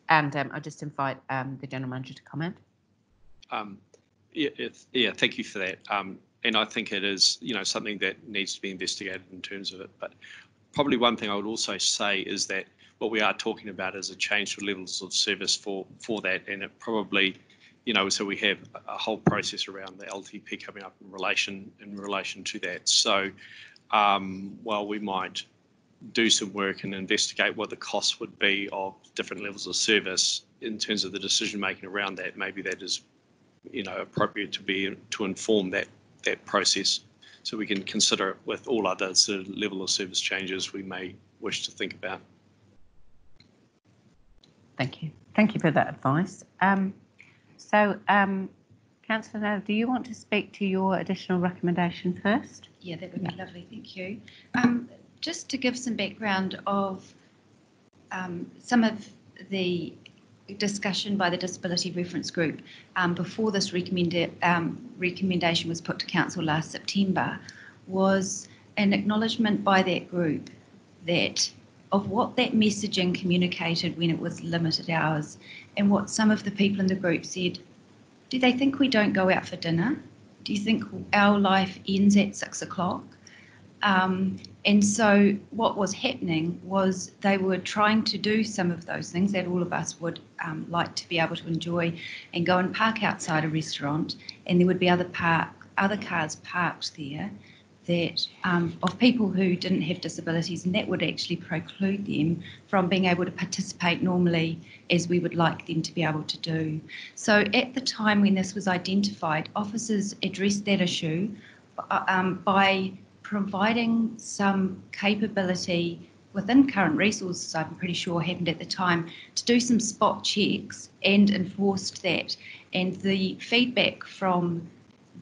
And I'll just invite the General Manager to comment. Yeah, thank you for that. And I think it is, something that needs to be investigated in terms of it. But probably one thing I would also say is that what we are talking about is a change to levels of service for that, and it probably, so we have a whole process around the LTP coming up in relation to that. So while we might do some work and investigate what the cost would be of different levels of service in terms of the decision making around that, maybe that is appropriate to inform that process, so we can consider it with all other sort of level of service changes we may wish to think about. Thank you. Thank you for that advice. Councillor Naylor, do you want to speak to your additional recommendation first? Yeah, that would be lovely. Thank you. Just to give some background of some of the discussion by the Disability Reference Group before this recommendation was put to Council last September, was an acknowledgement by that group that of what that messaging communicated when it was limited hours, and what some of the people in the group said, do they think we don't go out for dinner? Do you think our life ends at 6 o'clock? And so what was happening was they were trying to do some of those things that all of us would like to be able to enjoy, and go and park outside a restaurant, and there would be other cars parked there that of people who didn't have disabilities, and that would actually preclude them from being able to participate normally as we would like them to be able to do. So at the time when this was identified, officers addressed that issue by providing some capability within current resources, I'm pretty sure happened at the time, to do some spot checks and enforced that. And the feedback from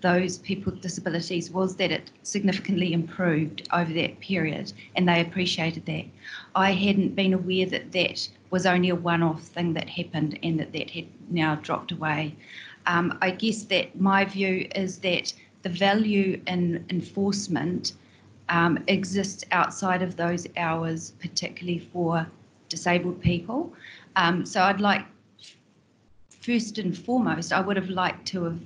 those people with disabilities was that it significantly improved over that period, and they appreciated that. I hadn't been aware that that was only a one-off thing that happened and that that had now dropped away. I guess that my view is that the value in enforcement exists outside of those hours, particularly for disabled people. So I'd like, first and foremost, I would have liked to have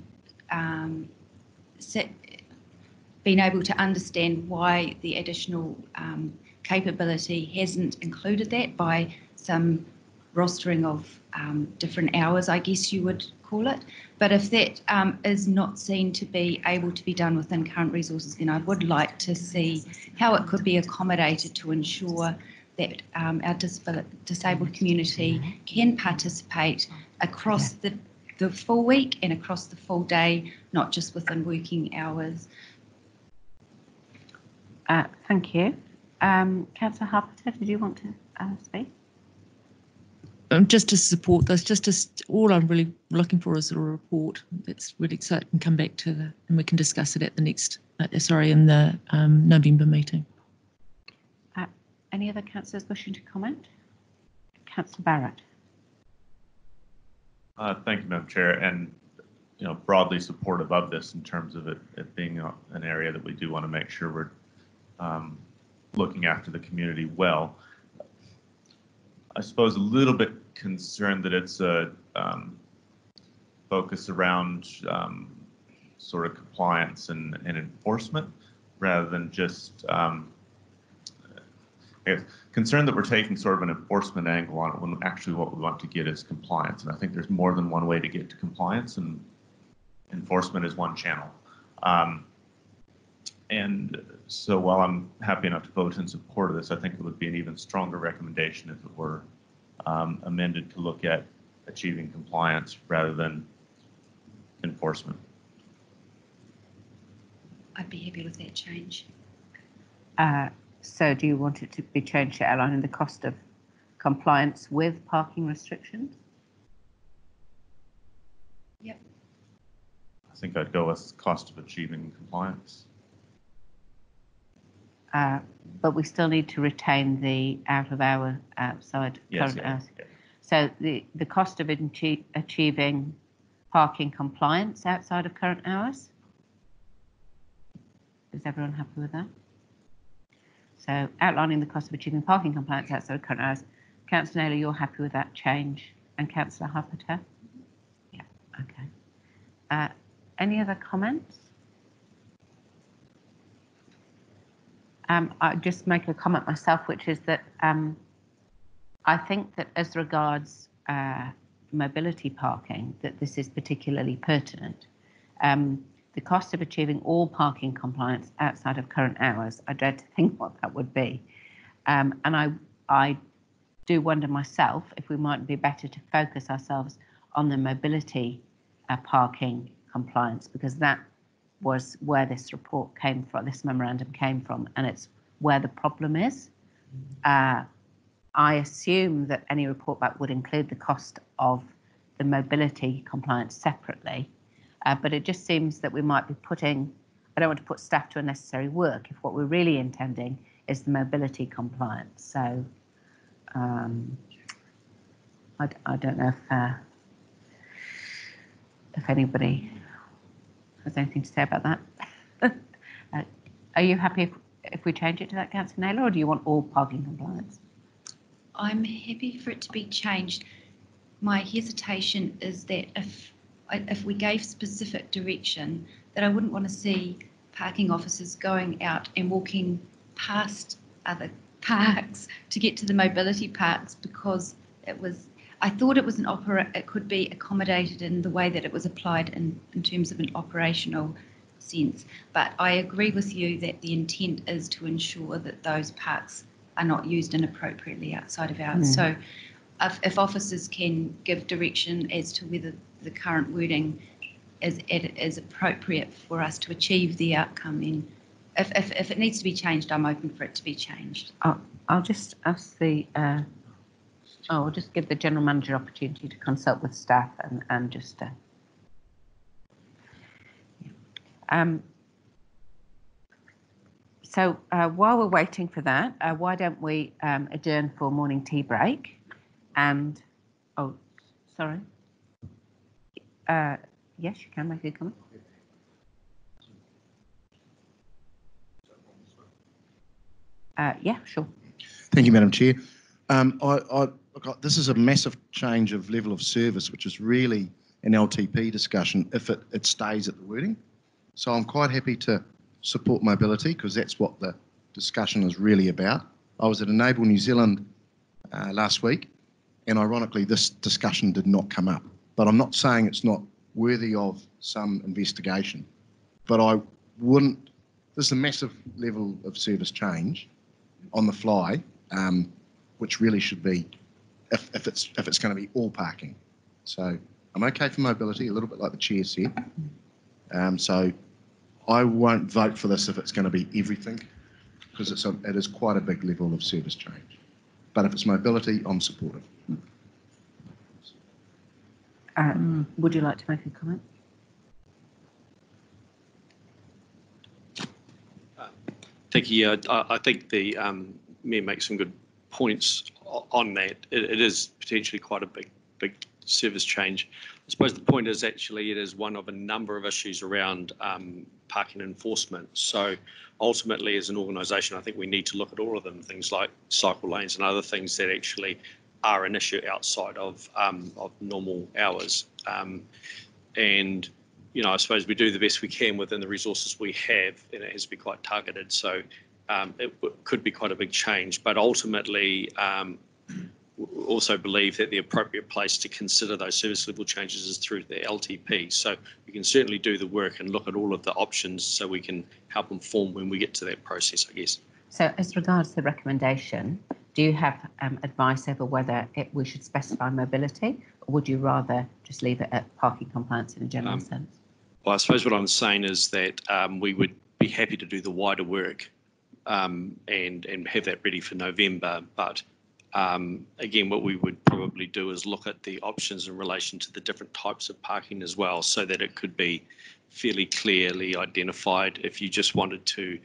been able to understand why the additional capability hasn't included that by some rostering of different hours, I guess you would call it. But if that is not seen to be able to be done within current resources, then I would like to see how it could be accommodated to ensure that our disabled community can participate across the full week and across the full day, not just within working hours. Thank you. Councillor Harper, did you want to speak? Just to support this, all I'm really looking for is a report that's really so it can come back to and we can discuss it at the next, in the November meeting. Any other councillors wishing to comment? Councillor Barrett. Thank you, Madam Chair, and broadly supportive of this in terms of it being an area that we do want to make sure we're looking after the community well. I suppose a little bit concerned that it's a focus around sort of compliance and enforcement rather than just concerned that we're taking sort of an enforcement angle on it when actually what we want to get is compliance. And I think there's more than one way to get to compliance, and enforcement is one channel. And so while I'm happy enough to vote in support of this, I think it would be an even stronger recommendation if it were amended to look at achieving compliance rather than enforcement. I'd be happy with that change. So do you want it to be changed to outlining the cost of compliance with parking restrictions? Yep. I think I'd go with cost of achieving compliance. But we still need to retain the out of hour outside Yes, current yeah, hours. yeah. So the cost of achieving parking compliance outside of current hours. Is everyone happy with that? So outlining the cost of achieving parking compliance outside of current hours. Councillor Naylor, you're happy with that change? And Councillor Harpeter? Yeah, okay. Any other comments? I'll just make a comment myself, which is that I think that as regards mobility parking, that this is particularly pertinent. The cost of achieving all parking compliance outside of current hours, I dread to think what that would be. And I do wonder myself if we might be better to focus ourselves on the mobility parking compliance, because that was where this report came from, this memorandum came from, and it's where the problem is. I assume that any report back would include the cost of the mobility compliance separately, but it just seems that we might be putting, I don't want to put staff to unnecessary work if what we're really intending is the mobility compliance. So I don't know if anybody has anything to say about that. Are you happy if we change it to that, Councillor Naylor, or do you want all parking compliance? I'm happy for it to be changed. My hesitation is that if we gave specific direction, that I wouldn't want to see parking officers going out and walking past other parks to get to the mobility parks, because I thought it was it could be accommodated in the way that it was applied in terms of an operational sense. But I agree with you that the intent is to ensure that those parks are not used inappropriately outside of hours. So if officers can give direction as to whether the current wording is appropriate for us to achieve the outcome, then if it needs to be changed, I'm open for it to be changed. I'll just ask I'll just give the General Manager opportunity to consult with staff and just so while we're waiting for that, why don't we adjourn for morning tea break? And sorry. Yes, you can make a comment. Yeah, sure. Thank you, Madam Chair. This is a massive change of level of service, which is really an LTP discussion if it stays at the wording. So I'm quite happy to support mobility, because that's what the discussion is really about. I was at Enable New Zealand last week, and ironically this discussion did not come up. But I'm not saying it's not worthy of some investigation, but I wouldn't, this is a massive level of service change on the fly, which really should be, if it's going to be all parking. So I'm okay for mobility, a little bit like the Chair said. So I won't vote for this if it's going to be everything, because it is quite a big level of service change. But if it's mobility, I'm supportive. Would you like to make a comment? Thank you. I think the Mayor makes some good points on that. It is potentially quite a big service change. I suppose the point is actually it is one of a number of issues around parking enforcement. So ultimately, as an organisation, I think we need to look at all of them, things like cycle lanes and other things that actually are an issue outside of normal hours. And I suppose we do the best we can within the resources we have, and it has to be quite targeted. So it could be quite a big change, but ultimately also believe that the appropriate place to consider those service level changes is through the LTP. So we can certainly do the work and look at all of the options so we can help inform when we get to that process, I guess. So as regards the recommendation, do you have advice over whether we should specify mobility, or would you rather just leave it at parking compliance in a general sense? Well, I suppose what I'm saying is that we would be happy to do the wider work and have that ready for November. But again, what we would probably do is look at the options in relation to the different types of parking as well, so that it could be fairly clearly identified if you just wanted to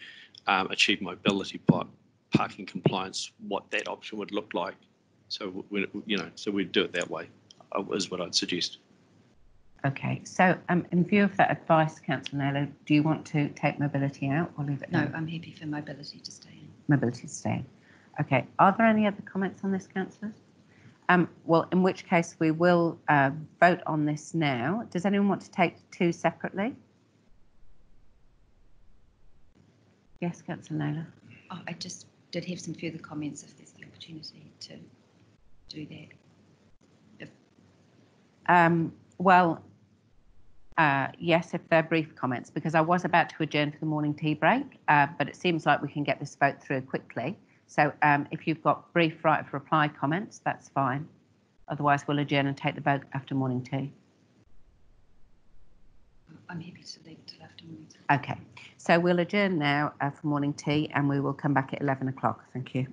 achieve mobility parking compliance, what that option would look like. So so we'd do it that way, is what I'd suggest. Okay, so in view of that advice, Councillor Naylor, do you want to take mobility out or leave it No, in? I'm happy for mobility to stay in. Mobility to stay in. Okay, are there any other comments on this, councillors? Well, in which case we will vote on this now. Does anyone want to take two separately? Yes, Councillor Naylor. Oh, I just did have some further comments if there's the opportunity to do that. Well, yes, if they're brief comments, because I was about to adjourn for the morning tea break, but it seems like we can get this vote through quickly. So if you've got brief right of reply comments, that's fine. Otherwise, we'll adjourn and take the vote after morning tea. I'm happy to leave it till after morning tea. Okay, so we'll adjourn now for morning tea and we will come back at 11 o'clock. Thank you.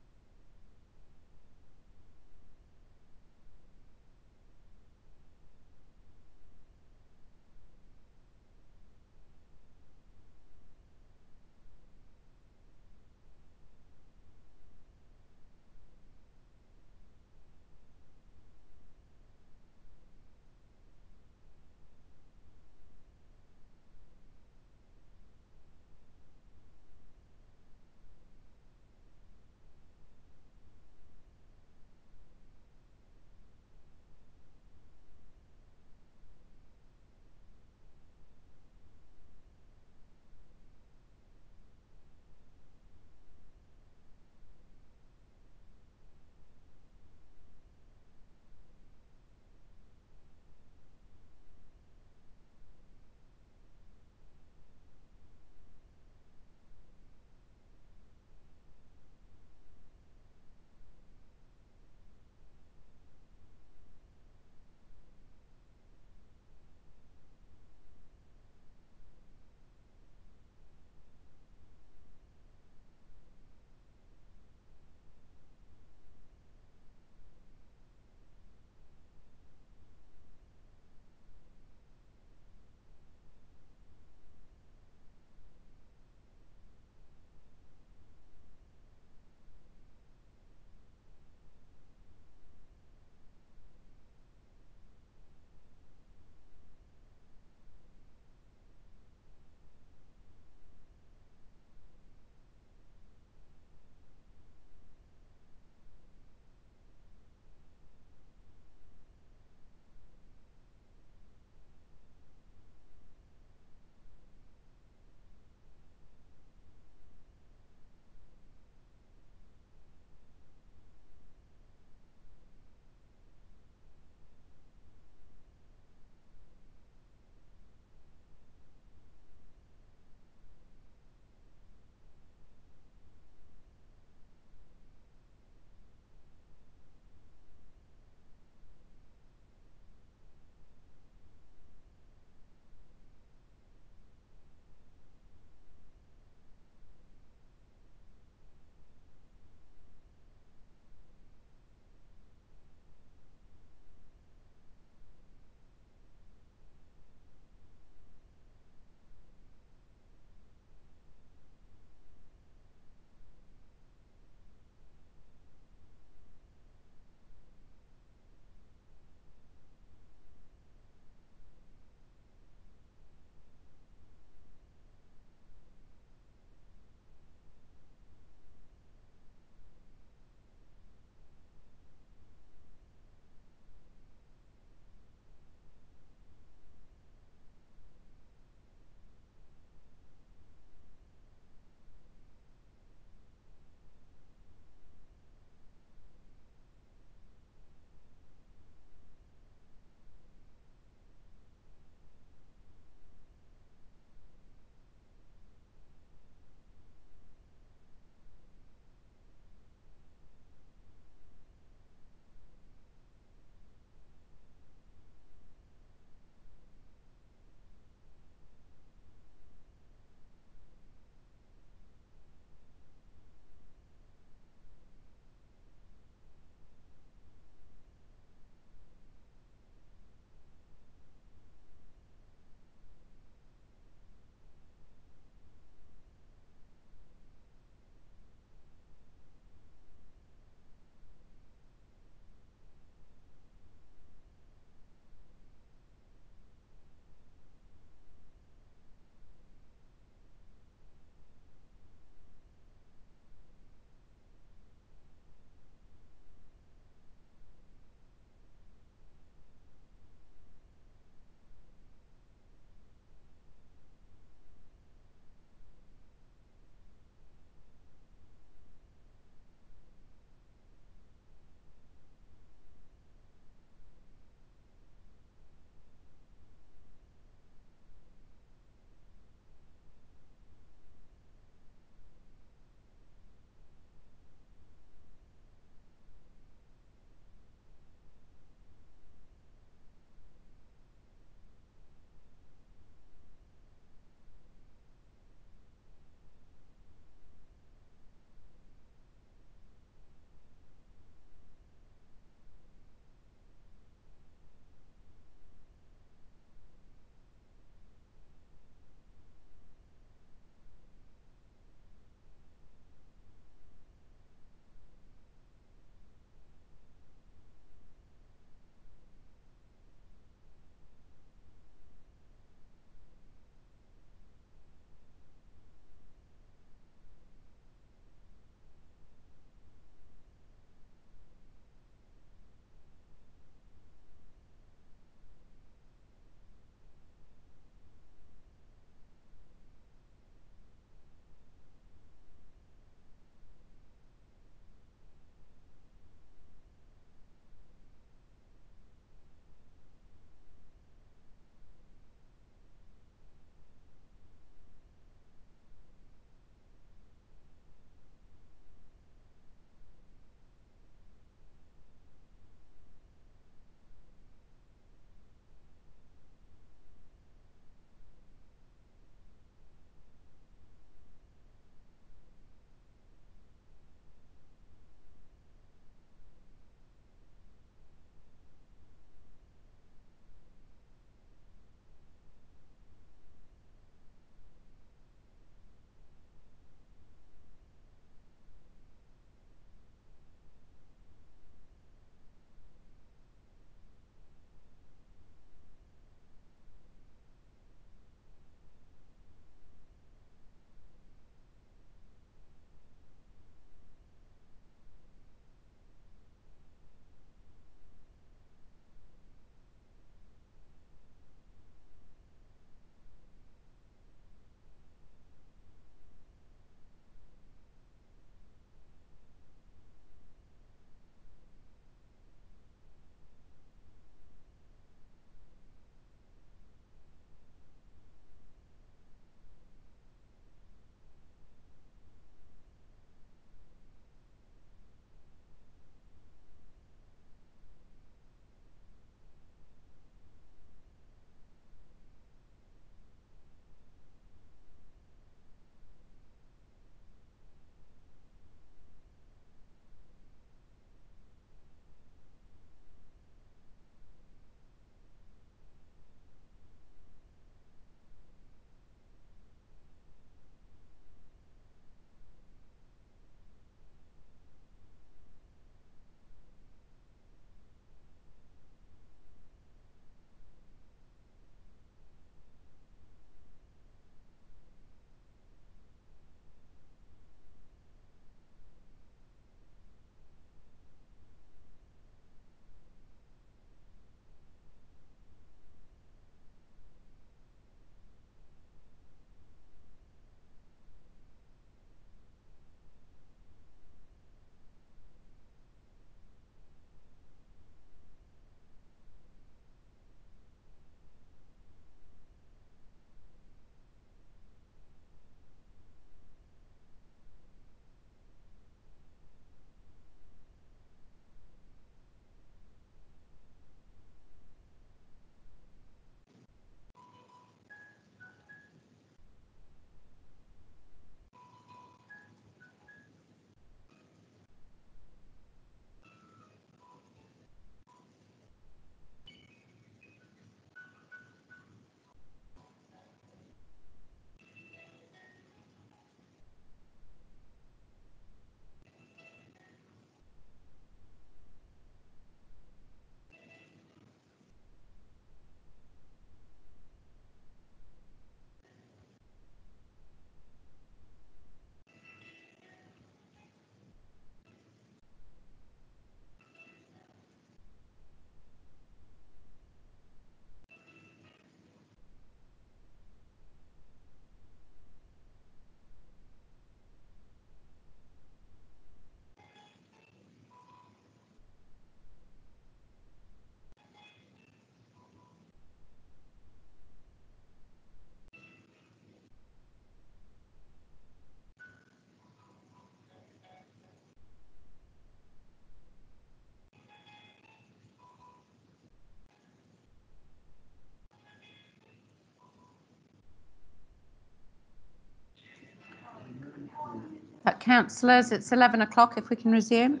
But councillors, it's 11 o'clock if we can resume.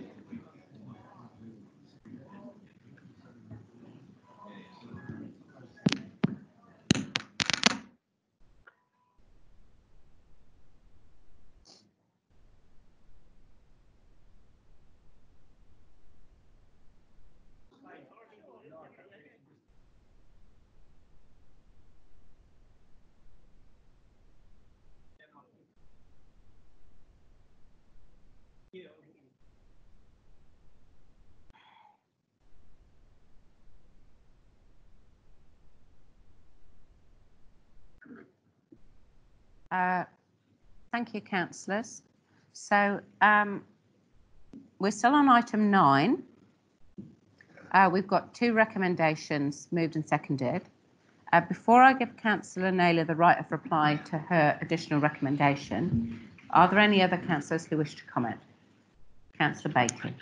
Thank you, councillors. So we're still on item 9. We've got 2 recommendations moved and seconded. Before I give Councillor Naylor the right of reply to her additional recommendation, are there any other councillors who wish to comment? Councillor Beattie.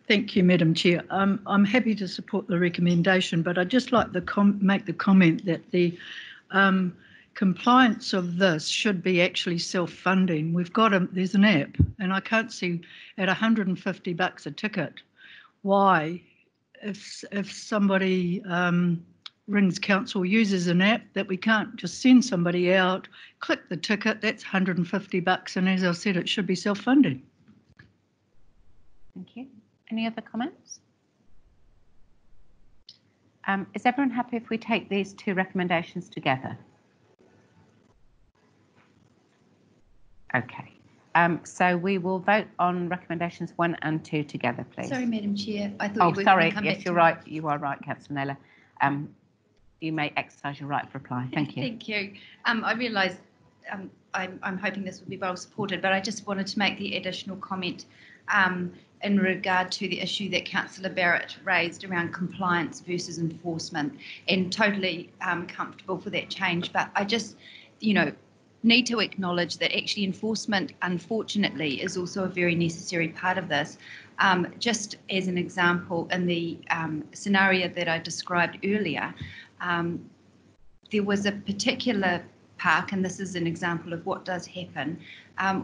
Thank you, Madam Chair. I'm happy to support the recommendation, but I'd just like to make the comment that the compliance of this should be actually self-funding. There's an app, and I can't see at $150 a ticket why, if somebody rings council, uses an app, that we can't just send somebody out, click the ticket, that's $150, and as I said, it should be self-funding. Thank you. Any other comments? Is everyone happy if we take these 2 recommendations together? Okay. So we will vote on recommendations 1 and 2 together, please. Sorry, Madam Chair. I thought you were sorry. going to come Yes, back you're to right. You are right, Councillor Naylor. You may exercise your right of reply. Thank you. Thank you. I realise I'm hoping this will be well supported, but I just wanted to make the additional comment in regard to the issue that Councillor Barrett raised around compliance versus enforcement, and totally comfortable for that change. But I just, need to acknowledge that actually enforcement, unfortunately, is also a very necessary part of this. Just as an example, in the scenario that I described earlier, there was a particular park, and this is an example of what does happen,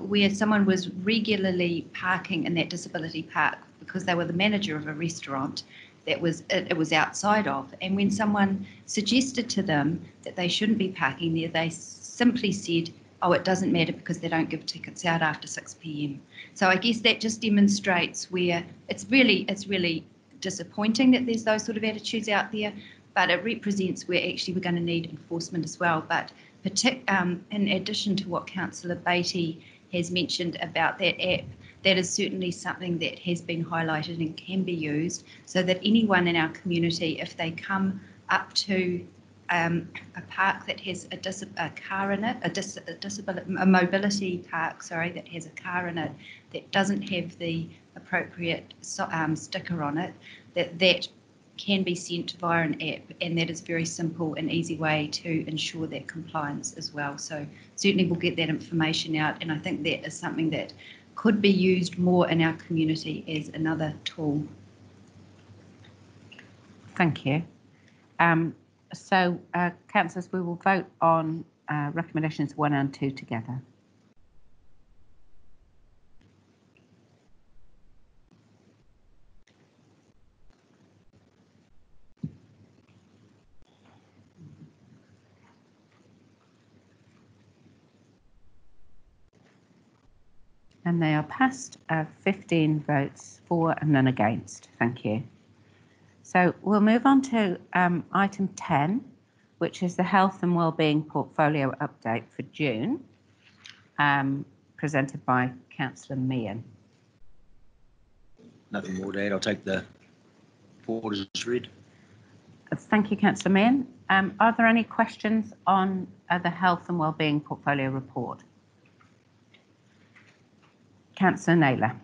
where someone was regularly parking in that disability park because they were the manager of a restaurant that it was outside of. And when someone suggested to them that they shouldn't be parking there, they simply said, oh, it doesn't matter because they don't give tickets out after 6 p.m. So I guess that just demonstrates where it's really disappointing that there's those sort of attitudes out there, but it represents where actually we're going to need enforcement as well. But in addition to what Councillor Beattie has mentioned about that app, that is certainly something that has been highlighted and can be used so that anyone in our community, if they come up to a park that has a car in it, a mobility park, sorry, that has a car in it that doesn't have the appropriate sticker on it, that can be sent via an app, and that is a very simple and easy way to ensure that compliance as well. So certainly we'll get that information out, and I think that is something that could be used more in our community as another tool. Thank you. So, councillors, we will vote on recommendations 1 and 2 together. And they are passed, 15 votes for and none against. Thank you. So we'll move on to item 10, which is the Health and Wellbeing Portfolio Update for June, presented by Councillor Meehan. Nothing more to add. I'll take the report as read. Thank you, Councillor Meehan. Are there any questions on the Health and Wellbeing Portfolio Report? Councillor Naylor.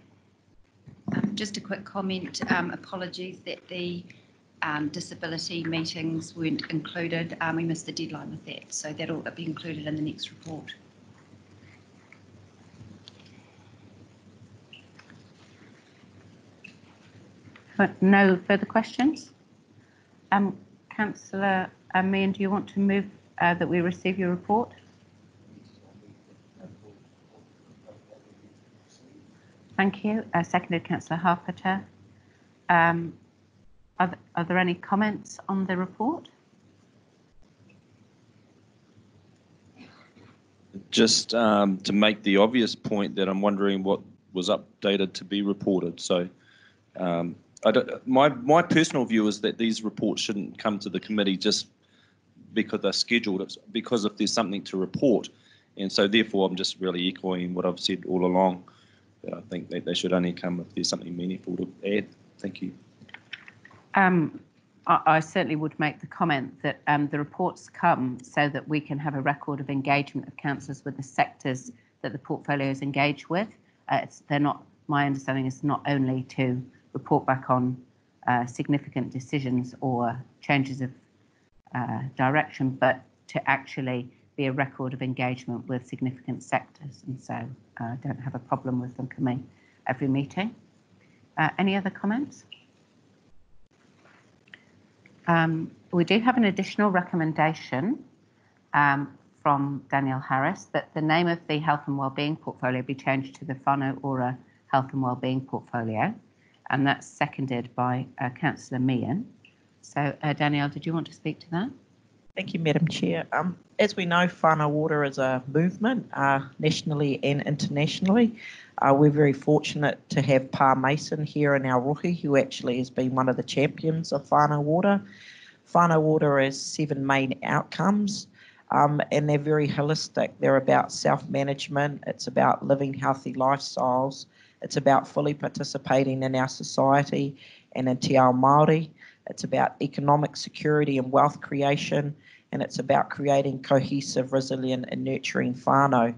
Just a quick comment. Apologies that the disability meetings weren't included. We missed the deadline with that, so that'll be included in the next report. No further questions? Councillor Meehan, do you want to move that we receive your report? Thank you. Seconded, Councillor Harpiter. Are there any comments on the report? Just to make the obvious point that I'm wondering what was updated to be reported. So my personal view is that these reports shouldn't come to the committee just because they're scheduled. It's because if there's something to report. And so therefore I'm just really echoing what I've said all along. I think that they should only come if there's something meaningful to add. Thank you. I certainly would make the comment that the reports come so that we can have a record of engagement of councillors with the sectors that the portfolio is engaged with. They're not, my understanding is not only to report back on significant decisions or changes of direction, but to actually be a record of engagement with significant sectors. And so I don't have a problem with them coming every meeting. Any other comments? We do have an additional recommendation from Danielle Harris that the name of the Health and Wellbeing portfolio be changed to the Whānau Ora Health and Wellbeing portfolio, and that's seconded by Councillor Meehan. So Danielle, did you want to speak to that? Thank you, Madam Chair. As we know, Whānau Ora is a movement nationally and internationally. We're very fortunate to have Pa Mason here in our rohi, who actually has been one of the champions of Whānau Ora. Whānau Ora has 7 main outcomes, and they're very holistic. They're about self-management, it's about living healthy lifestyles, it's about fully participating in our society and in Te Ao Māori. It's about economic security and wealth creation, and it's about creating cohesive, resilient and nurturing whānau.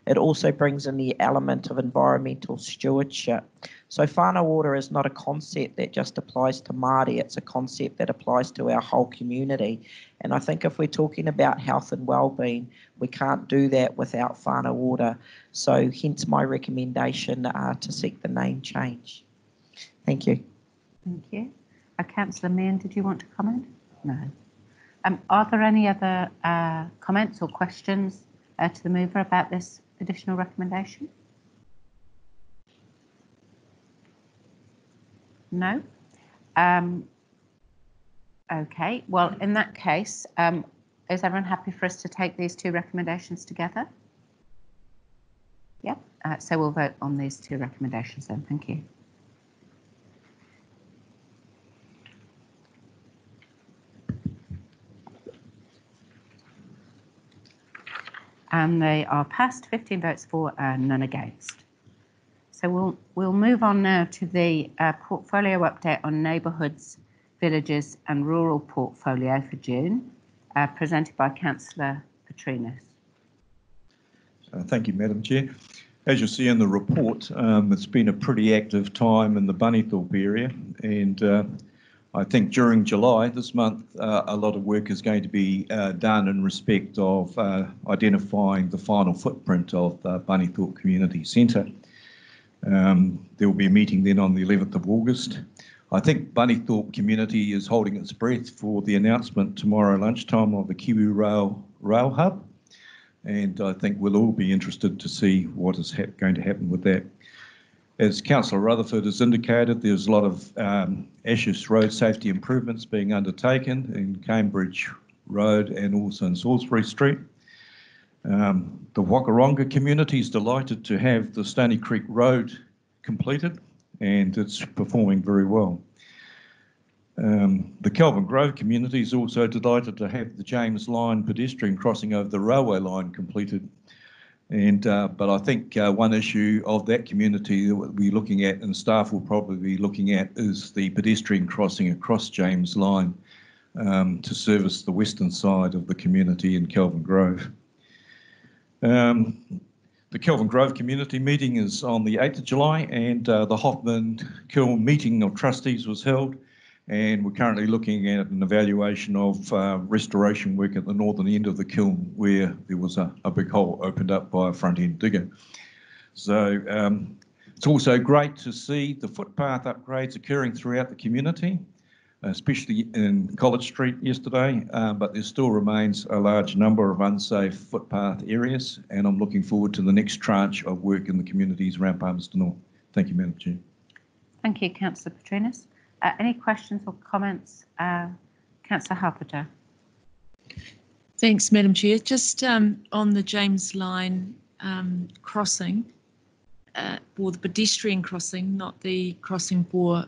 It also brings in the element of environmental stewardship. So Whānau Ora is not a concept that just applies to Māori, it's a concept that applies to our whole community. And I think if we're talking about health and wellbeing, we can't do that without Whānau Ora. So hence my recommendation to seek the name change. Thank you. Thank you. Councillor Meehan, did you want to comment? No. Are there any other comments or questions to the mover about this additional recommendation? No? Okay, well, in that case, is everyone happy for us to take these 2 recommendations together? Yep, so we'll vote on these 2 recommendations then. Thank you. And they are passed, 15 votes for and none against. So we'll move on now to the portfolio update on neighbourhoods, villages and rural portfolio for June, presented by Councillor Petrinas. Thank you, Madam Chair. As you'll see in the report, it's been a pretty active time in the Bunnythorpe area, and I think during July this month, a lot of work is going to be done in respect of identifying the final footprint of the Bunnythorpe Community Centre. There will be a meeting then on the 11th of August. I think Bunnythorpe community is holding its breath for the announcement tomorrow lunchtime of the Kiwi Rail Hub, and I think we'll all be interested to see what is going to happen with that. As Councillor Rutherford has indicated, there's a lot of Ashes Road safety improvements being undertaken in Cambridge Road and also in Salisbury Street. The Wakaronga community is delighted to have the Stony Creek Road completed, and it's performing very well. The Kelvin Grove community is also delighted to have the James Line pedestrian crossing over the railway line completed. And but I think one issue of that community that we'll be looking at, and staff will probably be looking at, is the pedestrian crossing across James Line to service the western side of the community in Kelvin Grove. The Kelvin Grove community meeting is on the 8th of July, and the Hoffman Kiln meeting of trustees was held, and we're currently looking at an evaluation of restoration work at the northern end of the kiln, where there was a big hole opened up by a front end digger. So it's also great to see the footpath upgrades occurring throughout the community, especially in College Street yesterday, but there still remains a large number of unsafe footpath areas, and I'm looking forward to the next tranche of work in the communities around Palmerston North. Thank you, Madam Chair. Thank you, Councillor Petrinas. Any questions or comments? Councillor Harpiter. Thanks, Madam Chair. Just on the James Line crossing, or the pedestrian crossing, not the crossing for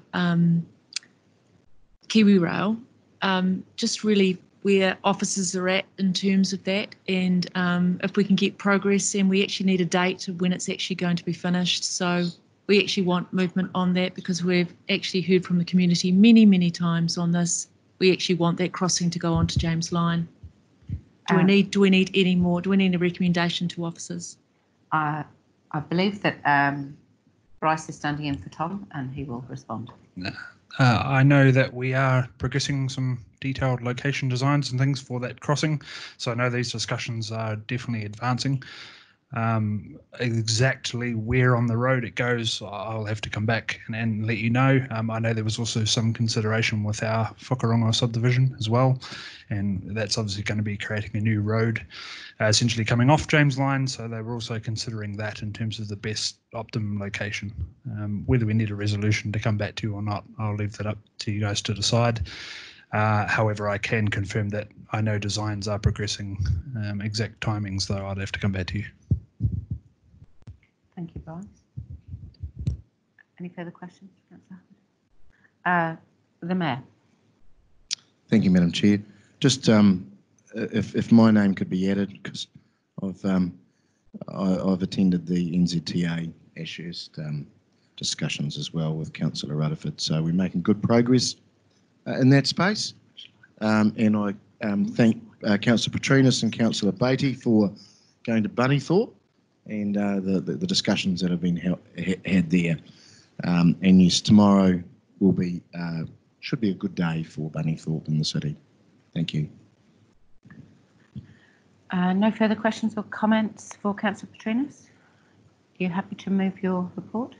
Kiwi Rail, just really where officers are at in terms of that, and if we can get progress, and we actually need a date of when it's actually going to be finished. So we actually want movement on that, because we've actually heard from the community many times on this. We actually want that crossing to go on to James Line. Do we need any more? Do we need a recommendation to officers? I believe that Bryce is standing in for Tom, and he will respond. I know that we are progressing some detailed location designs and things for that crossing, so I know these discussions are definitely advancing. Exactly where on the road it goes, I'll have to come back and let you know. I know there was also some consideration with our Whakarongo subdivision as well, and that's obviously going to be creating a new road essentially coming off James Line, so they were also considering that in terms of the best optimum location. Whether we need a resolution to come back to or not, I'll leave that up to you guys to decide. However, I can confirm that I know designs are progressing. Exact timings, though, I'd have to come back to you. Thank you, Bryce. Any further questions, Councillor? The Mayor. Thank you, Madam Chair. Just if my name could be added, because I've attended the NZTA Ashurst discussions as well with Councillor Rutherford, so we're making good progress in that space. And I thank Councillor Petrinas and Councillor Beattie for going to Bunnythorpe and the discussions that have been had there. And yes, tomorrow will be should be a good day for Bunnythorpe in the city. Thank you. No further questions or comments for Councillor Petrinas? Are you happy to move your report?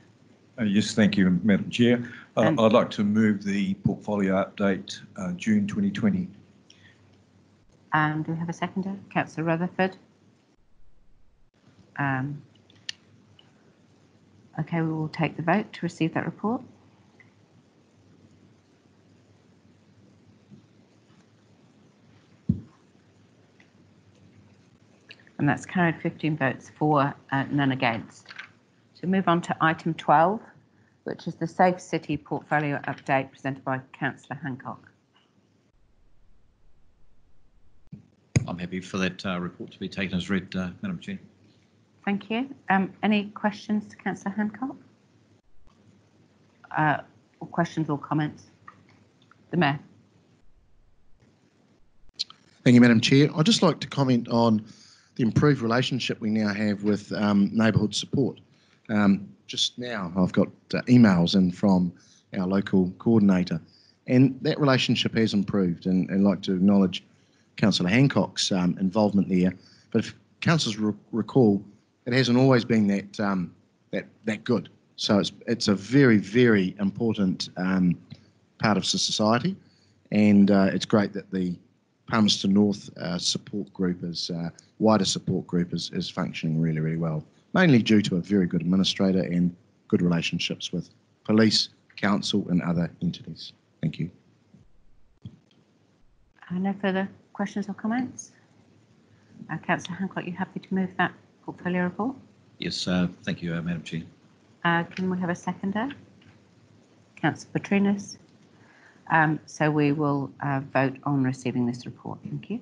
Yes, thank you, Madam Chair. I'd like to move the portfolio update June 2020. Do we have a seconder? Councillor Rutherford. Okay, we will take the vote to receive that report. And that's carried 15 votes for, none against. So move on to item 12, which is the Safe City Portfolio Update presented by Councillor Hancock. I'm happy for that report to be taken as read, Madam Chair. Thank you. Any questions to Councillor Hancock? Or questions or comments? The Mayor. Thank you, Madam Chair. I'd just like to comment on the improved relationship we now have with neighbourhood support. Just now I've got emails in from our local coordinator, and that relationship has improved, and I'd like to acknowledge Councillor Hancock's involvement there. But if councillors recall, it hasn't always been that good. So it's a very, very important part of society, and it's great that the Palmerston North support group wider support group is functioning really, really well, mainly due to a very good administrator and good relationships with police, council and other entities. Thank you. No further questions or comments? Councillor Hancock, are you happy to move that portfolio report? Yes, thank you, Madam Chair. Can we have a seconder? Councillor Petrinas. So we will vote on receiving this report. Thank you.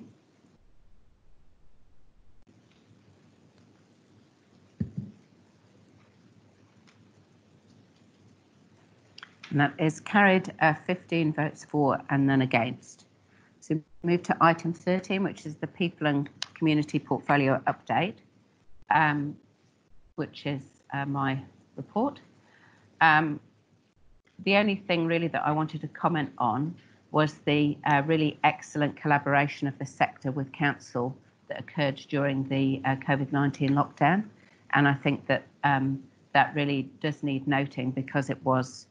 And that is carried 15 votes for and none against. So move to item 13, which is the People and Community Portfolio Update, which is my report. The only thing really that I wanted to comment on was the really excellent collaboration of the sector with council that occurred during the COVID-19 lockdown. And I think that that really does need noting, because it was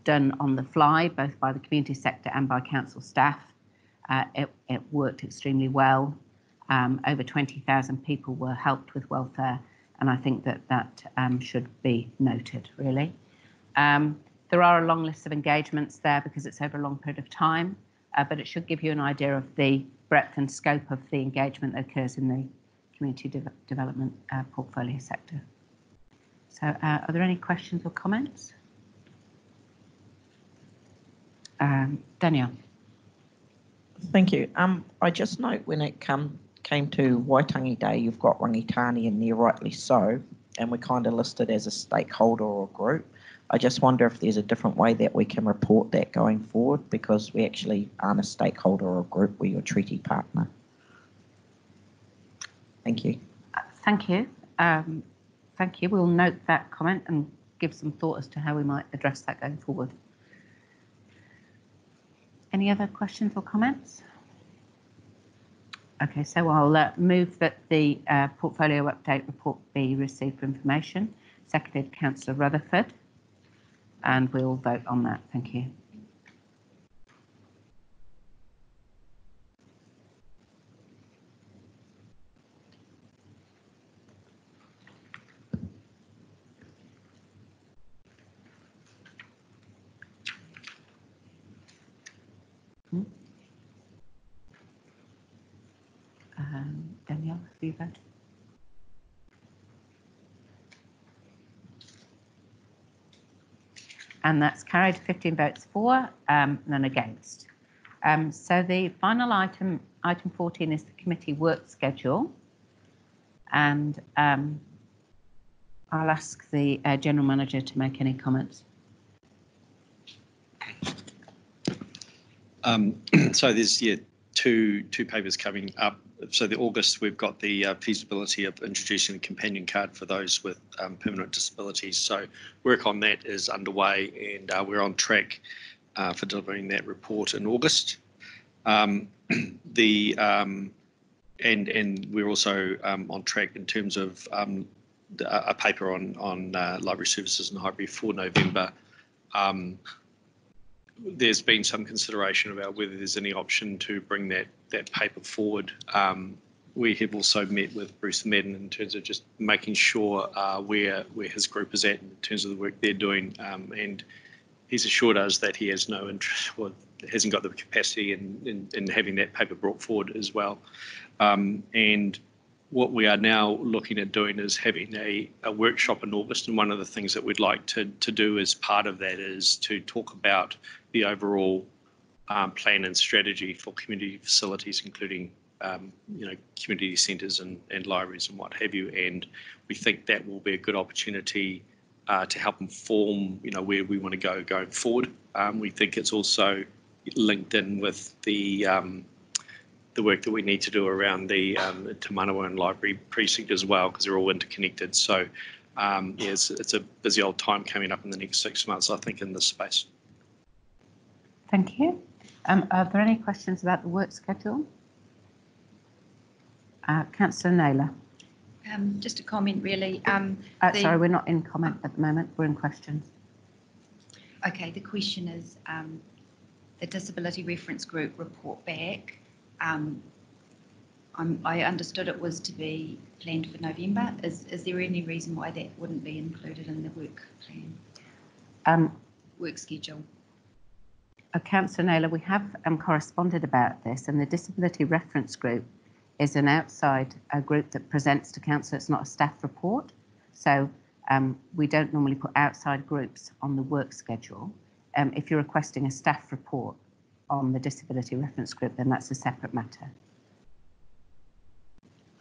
done on the fly, both by the community sector and by council staff. It worked extremely well. Over 20,000 people were helped with welfare, and I think that should be noted, really. There are a long list of engagements there because it's over a long period of time, but it should give you an idea of the breadth and scope of the engagement that occurs in the community development portfolio sector. So are there any questions or comments? Danielle. Thank you. I just note when it came to Waitangi Day, you've got Rangitani in there, rightly so, and we're kind of listed as a stakeholder or group. I just wonder if there's a different way that we can report that going forward, because we actually aren't a stakeholder or a group, we're your treaty partner. Thank you. Thank you. Thank you. We'll note that comment and give some thought as to how we might address that going forward. Any other questions or comments? Okay, so I'll move that the portfolio update report be received for information. Seconded, Councillor Rutherford, and we'll vote on that. Thank you. Danielle, have you voted? And that's carried 15 votes for, none against. So the final item 14, is the committee work schedule. And I'll ask the General Manager to make any comments. So there's two papers coming up. So the August, we've got the feasibility of introducing a companion card for those with permanent disabilities. So work on that is underway, and we're on track for delivering that report in August. And we're also on track in terms of a paper on library services in Highbury for November. There's been some consideration about whether there's any option to bring that paper forward. We have also met with Bruce Madden in terms of just making sure where his group is at in terms of the work they're doing, and he's assured us that he has no interest, or hasn't got the capacity in having that paper brought forward as well. And what we are now looking at doing is having a workshop in August, and one of the things that we'd like to do as part of that is to talk about the overall plan and strategy for community facilities, including community centres and libraries and what have you. And we think that will be a good opportunity to help inform where we want to go going forward. We think it's also linked in with the work that we need to do around the Te Manawa and library precinct as well, because they're all interconnected. So it's a busy old time coming up in the next 6 months, I think, in this space. Thank you. Are there any questions about the work schedule? Councillor Naylor. Just a comment, really. Sorry, we're not in comment at the moment. We're in questions. Okay, the question is the Disability Reference Group report back. I understood it was to be planned for November. Is there any reason why that wouldn't be included in the work plan, work schedule? Councillor Naylor, we have corresponded about this, and the Disability Reference Group is an outside group that presents to council. It's not a staff report, so we don't normally put outside groups on the work schedule. If you're requesting a staff report on the Disability Reference Group, then that's a separate matter.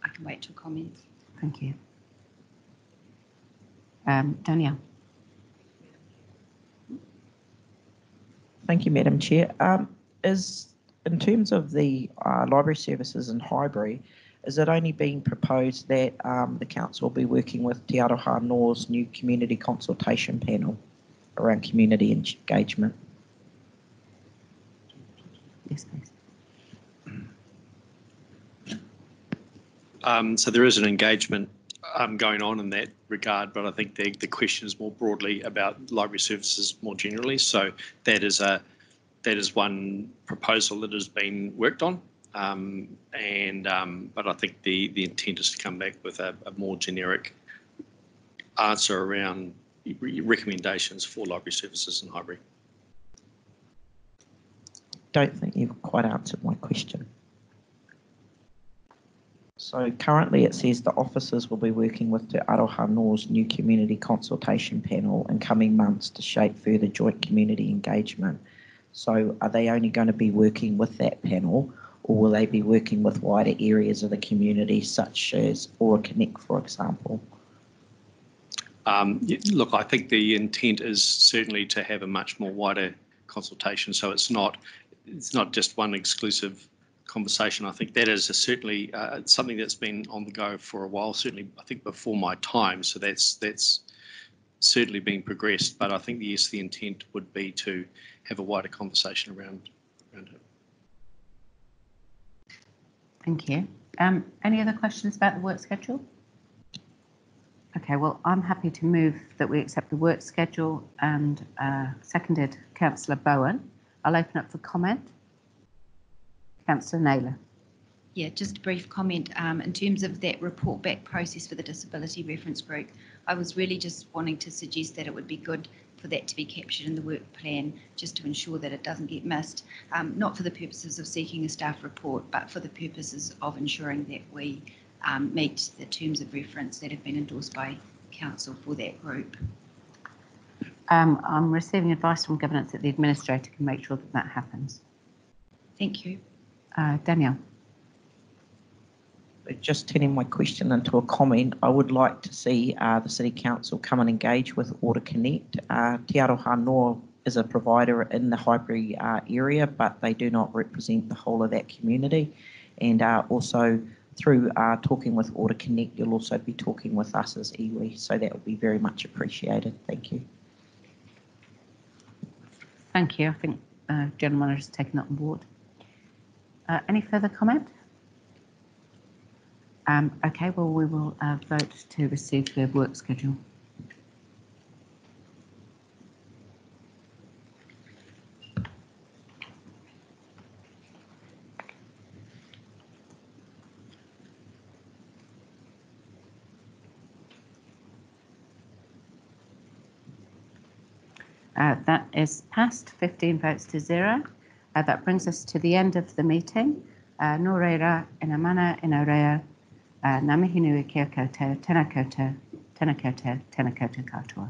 I can wait till comments. Thank you. Danielle. Thank you, Madam Chair. In terms of the library services in Highbury, is it only being proposed that the council will be working with Te Aroha Nor's new community consultation panel around community engagement? Yes, please. So there is an engagement going on in that regard, but I think the question is more broadly about library services more generally. So that is one proposal that has been worked on, but I think the intent is to come back with a more generic answer around recommendations for library services in Highbury. Don't think you've quite answered my question. So currently it says the officers will be working with Te Aroha Noa's new community consultation panel in coming months to shape further joint community engagement. So are they only going to be working with that panel, or will they be working with wider areas of the community such as Ora Connect, for example? Look, I think the intent is certainly to have a much more wider consultation, so it's not just one exclusive conversation. I think that is certainly something that's been on the go for a while, certainly I think before my time, so that's certainly been progressed, but I think yes, the intent would be to have a wider conversation around it. Thank you. Any other questions about the work schedule? Okay, well, I'm happy to move that we accept the work schedule, and seconded Councillor Bowen. I'll open up for comment. Councillor Naylor. Yeah, just a brief comment in terms of that report back process for the Disability Reference Group. I was really just wanting to suggest that it would be good for that to be captured in the work plan, just to ensure that it doesn't get missed, not for the purposes of seeking a staff report, but for the purposes of ensuring that we meet the terms of reference that have been endorsed by Council for that group. I'm receiving advice from governance that the administrator can make sure that that happens. Thank you. Danielle. Just turning my question into a comment, I would like to see the City Council come and engage with Ora Connect. Te Aroha Noa is a provider in the Highbury area, but they do not represent the whole of that community. And also through talking with Ora Connect, you'll also be talking with us as iwi, so that would be very much appreciated. Thank you. Thank you. I think General Manager has taken that on board. Any further comment? Okay, well, we will vote to receive the work schedule. That is passed, 15 votes to 0. That brings us to the end of the meeting. Nō reira, ina mana, ina rea, ngā mihi nui kia koutou, tēnā koutou, tēnā koutou, tēnā koutou katoa.